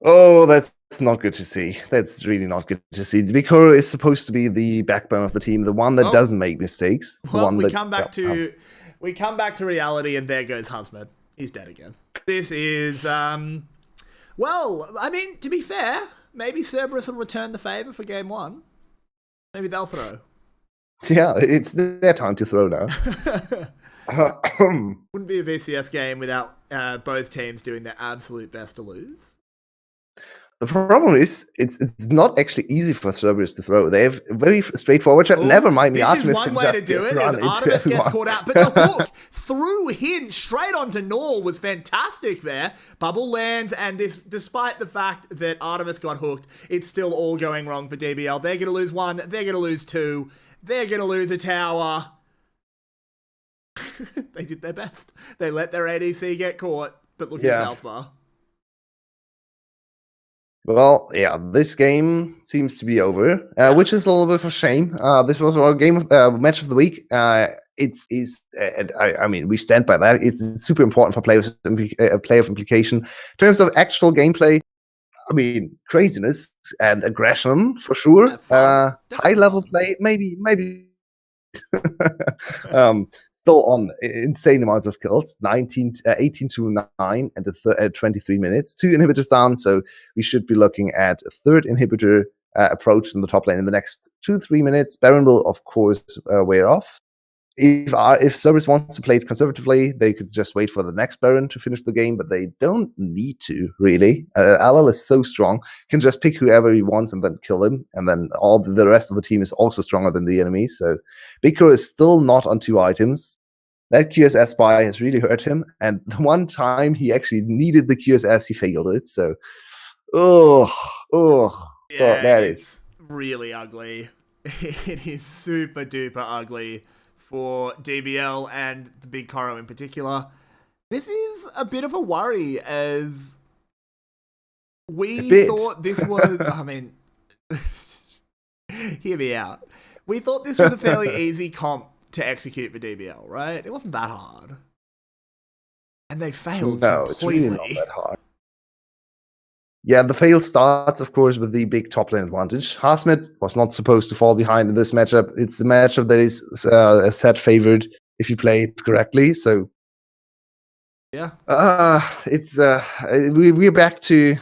Oh, that's not good to see. That's really not good to see. Big Hero is supposed to be the backbone of the team, the one that doesn't make mistakes. We come back to reality, and there goes Husband. He's dead again. This is well, I mean, to be fair, maybe Cerberus will return the favor for game 1. Maybe they'll throw. Yeah, it's their time to throw now. Wouldn't be a VCS game without both teams doing their absolute best to lose. The problem is, it's not actually easy for Cerberus to throw. They have very straightforward shot. Never mind, the Artemis can just run into Artemis everyone. gets caught out, but the hook through Hinge straight onto Nor was fantastic there. Bubble lands, and despite the fact that Artemis got hooked, it's still all going wrong for DBL. They're going to lose 1, they're going to lose 2, they're going to lose a tower. They did their best. They let their ADC get caught, but look at South Bar. Well, yeah, this game seems to be over, which is a little bit of a shame. This was our match of the week. I mean, we stand by that. It's super important for playoff implication. In terms of actual gameplay, I mean, craziness and aggression for sure. High level play, maybe. Still on insane amounts of kills, 18 to 9 and 23 minutes. 2 inhibitors down, so we should be looking at a third inhibitor approach in the top lane in the next 2-3 minutes. Baron will, of course, wear off. If Cerberus wants to play it conservatively, they could just wait for the next Baron to finish the game, but they don't need to, really. Alal is so strong, can just pick whoever he wants and then kill him, and then all the rest of the team is also stronger than the enemy, so Big Hero is still not on 2 items. That QSS buy has really hurt him, and the one time he actually needed the QSS, he failed it, so that is really ugly. It is super duper ugly for DBL and the Big Coro in particular. This is a bit of a worry, as we thought this was, I mean, hear me out. We thought this was a fairly easy comp to execute for DBL, right? It wasn't that hard. And they failed completely. It's really not that hard. Yeah, the fail starts, of course, with the big top lane advantage. Hasmet was not supposed to fall behind in this matchup. It's a matchup that is set favored if you play it correctly. So, yeah, we're back to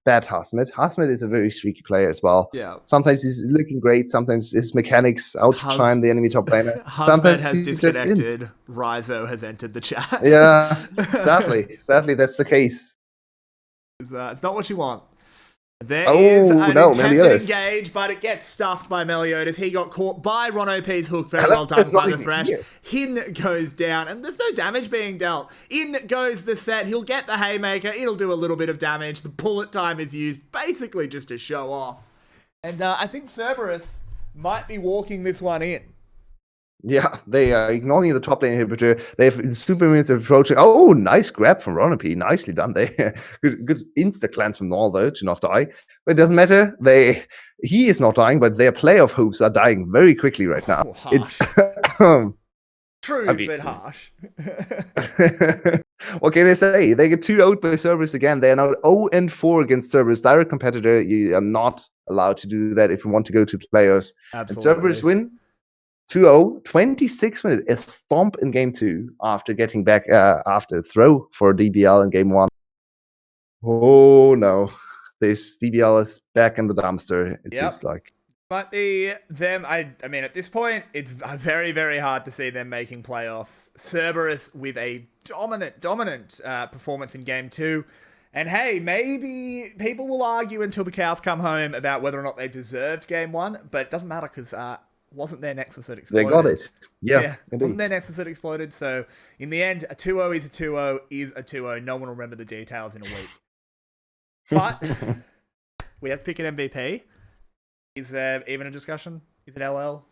bad Hasmet. Hasmet is a very streaky player as well. Yeah, sometimes he's looking great. Sometimes his mechanics outshine the enemy top laner. Sometimes has disconnected. Rizo has entered the chat. Yeah, sadly, that's the case. It's not what you want. There is an attempted Meliodas. Engage, but it gets stuffed by Meliodas. He got caught by Ron OP's hook. Very well done by the Thresh. Hin goes down, and there's no damage being dealt. In goes the set. He'll get the Haymaker. It'll do a little bit of damage. The bullet time is used basically just to show off. And I think Cerberus might be walking this one in. Yeah, they are ignoring the top lane inhibitor. They have super minions approaching. Oh, nice grab from Ronapi. Nicely done there. Good insta cleanse from Null, though, to not die. But it doesn't matter. He is not dying, but their playoff hopes are dying very quickly right now. It's true, but harsh. What can I say? They get 2-0 by Cerberus again. They are now 0-4 against Cerberus. Direct competitor. You are not allowed to do that if you want to go to playoffs. Absolutely. And Cerberus win 2-0, 26 minutes, a stomp in game 2 after getting back after a throw for DBL in game 1. Oh no, this DBL is back in the dumpster, it seems like. Might be them. I mean, at this point, it's very, very hard to see them making playoffs. Cerberus with a dominant performance in game 2. And hey, maybe people will argue until the cows come home about whether or not they deserved game 1, but it doesn't matter because wasn't their Nexus that exploded. They got it. Yeah, wasn't their Nexus that exploded. So in the end, a 2-0 is a 2-0 is a 2-0. No one will remember the details in a week. But we have to pick an MVP. Is there even a discussion? Is it LL?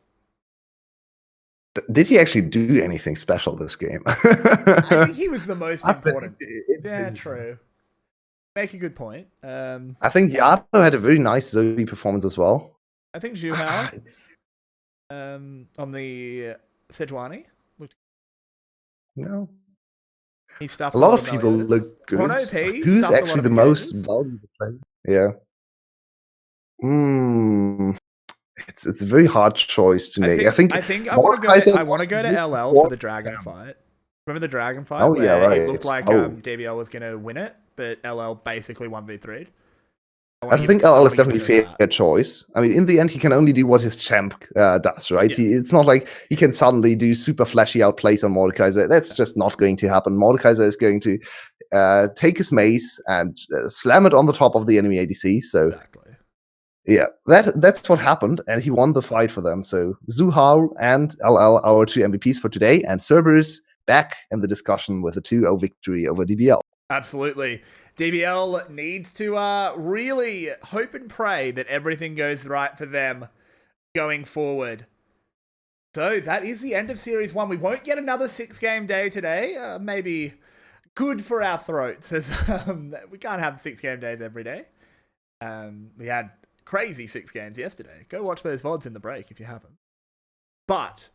Did he actually do anything special this game? I think he was the most important. Yeah, true. Make a good point. I think Yado had a very nice Zoe performance as well. I think Zhuhao on the Sejuani looked. No. He stuffed a lot of people look good. Who's actually the most valuable player? Yeah. It's a very hard choice to make. I think I want to go to LL for the Dragon fight. Remember the Dragon fight? Oh yeah, right. It looked like DBL was going to win it, but LL basically 1v3'd. I think LL is definitely a fair choice. I mean, in the end, he can only do what his champ does, right? Yeah. It's not like he can suddenly do super flashy outplays on Mordekaiser. That's just not going to happen. Mordekaiser is going to take his mace and slam it on the top of the enemy ADC. So, yeah, that's what happened, and he won the fight for them. So, Zhuhao and LL, our 2 MVPs for today, and Cerberus back in the discussion with a 2-0 victory over DBL. Absolutely. DBL needs to really hope and pray that everything goes right for them going forward. So that is the end of Series 1. We won't get another 6-game day today. Maybe good for our throats, as we can't have 6-game days every day. We had crazy 6 games yesterday. Go watch those VODs in the break if you haven't. But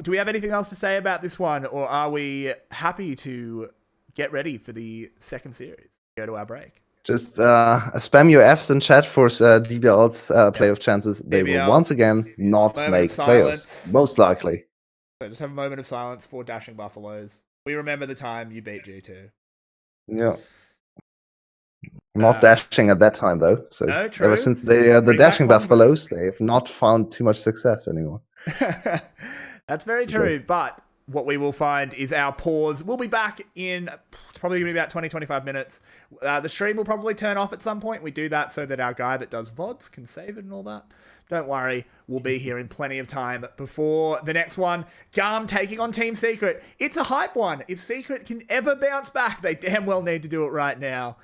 do we have anything else to say about this one, or are we happy to get ready for the second series? Go to our break. Just spam your Fs in chat for DBL's playoff chances. They will once again not make playoffs, most likely. So just have a moment of silence for Dashing Buffaloes. We remember the time you beat G2. Yeah. Not dashing at that time, though. So no, true. Ever since they are the Dashing Buffaloes, they have not found too much success anymore. That's very true, but what we will find is our pause. We'll be back in probably going to be about 20-25 minutes. The stream will probably turn off at some point. We do that so that our guy that does VODs can save it and all that. Don't worry, we'll be here in plenty of time before the next one. Garm taking on Team Secret. It's a hype one. If Secret can ever bounce back, they damn well need to do it right now.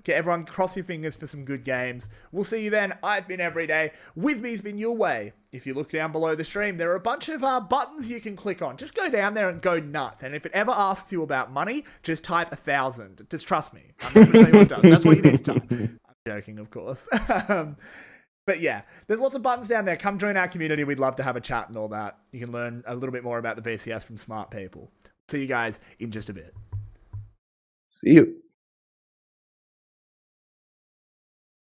Everyone cross your fingers for some good games. We'll see you then. I've been Everyday. With me has been Yulwei. If you look down below the stream, there are a bunch of buttons you can click on. Just go down there and go nuts. And if it ever asks you about money, just type 1,000. Just trust me. I'm not going to tell you what it does. That's what you need to type. I'm joking, of course. But yeah, there's lots of buttons down there. Come join our community. We'd love to have a chat and all that. You can learn a little bit more about the VCS from smart people. See you guys in just a bit. See you.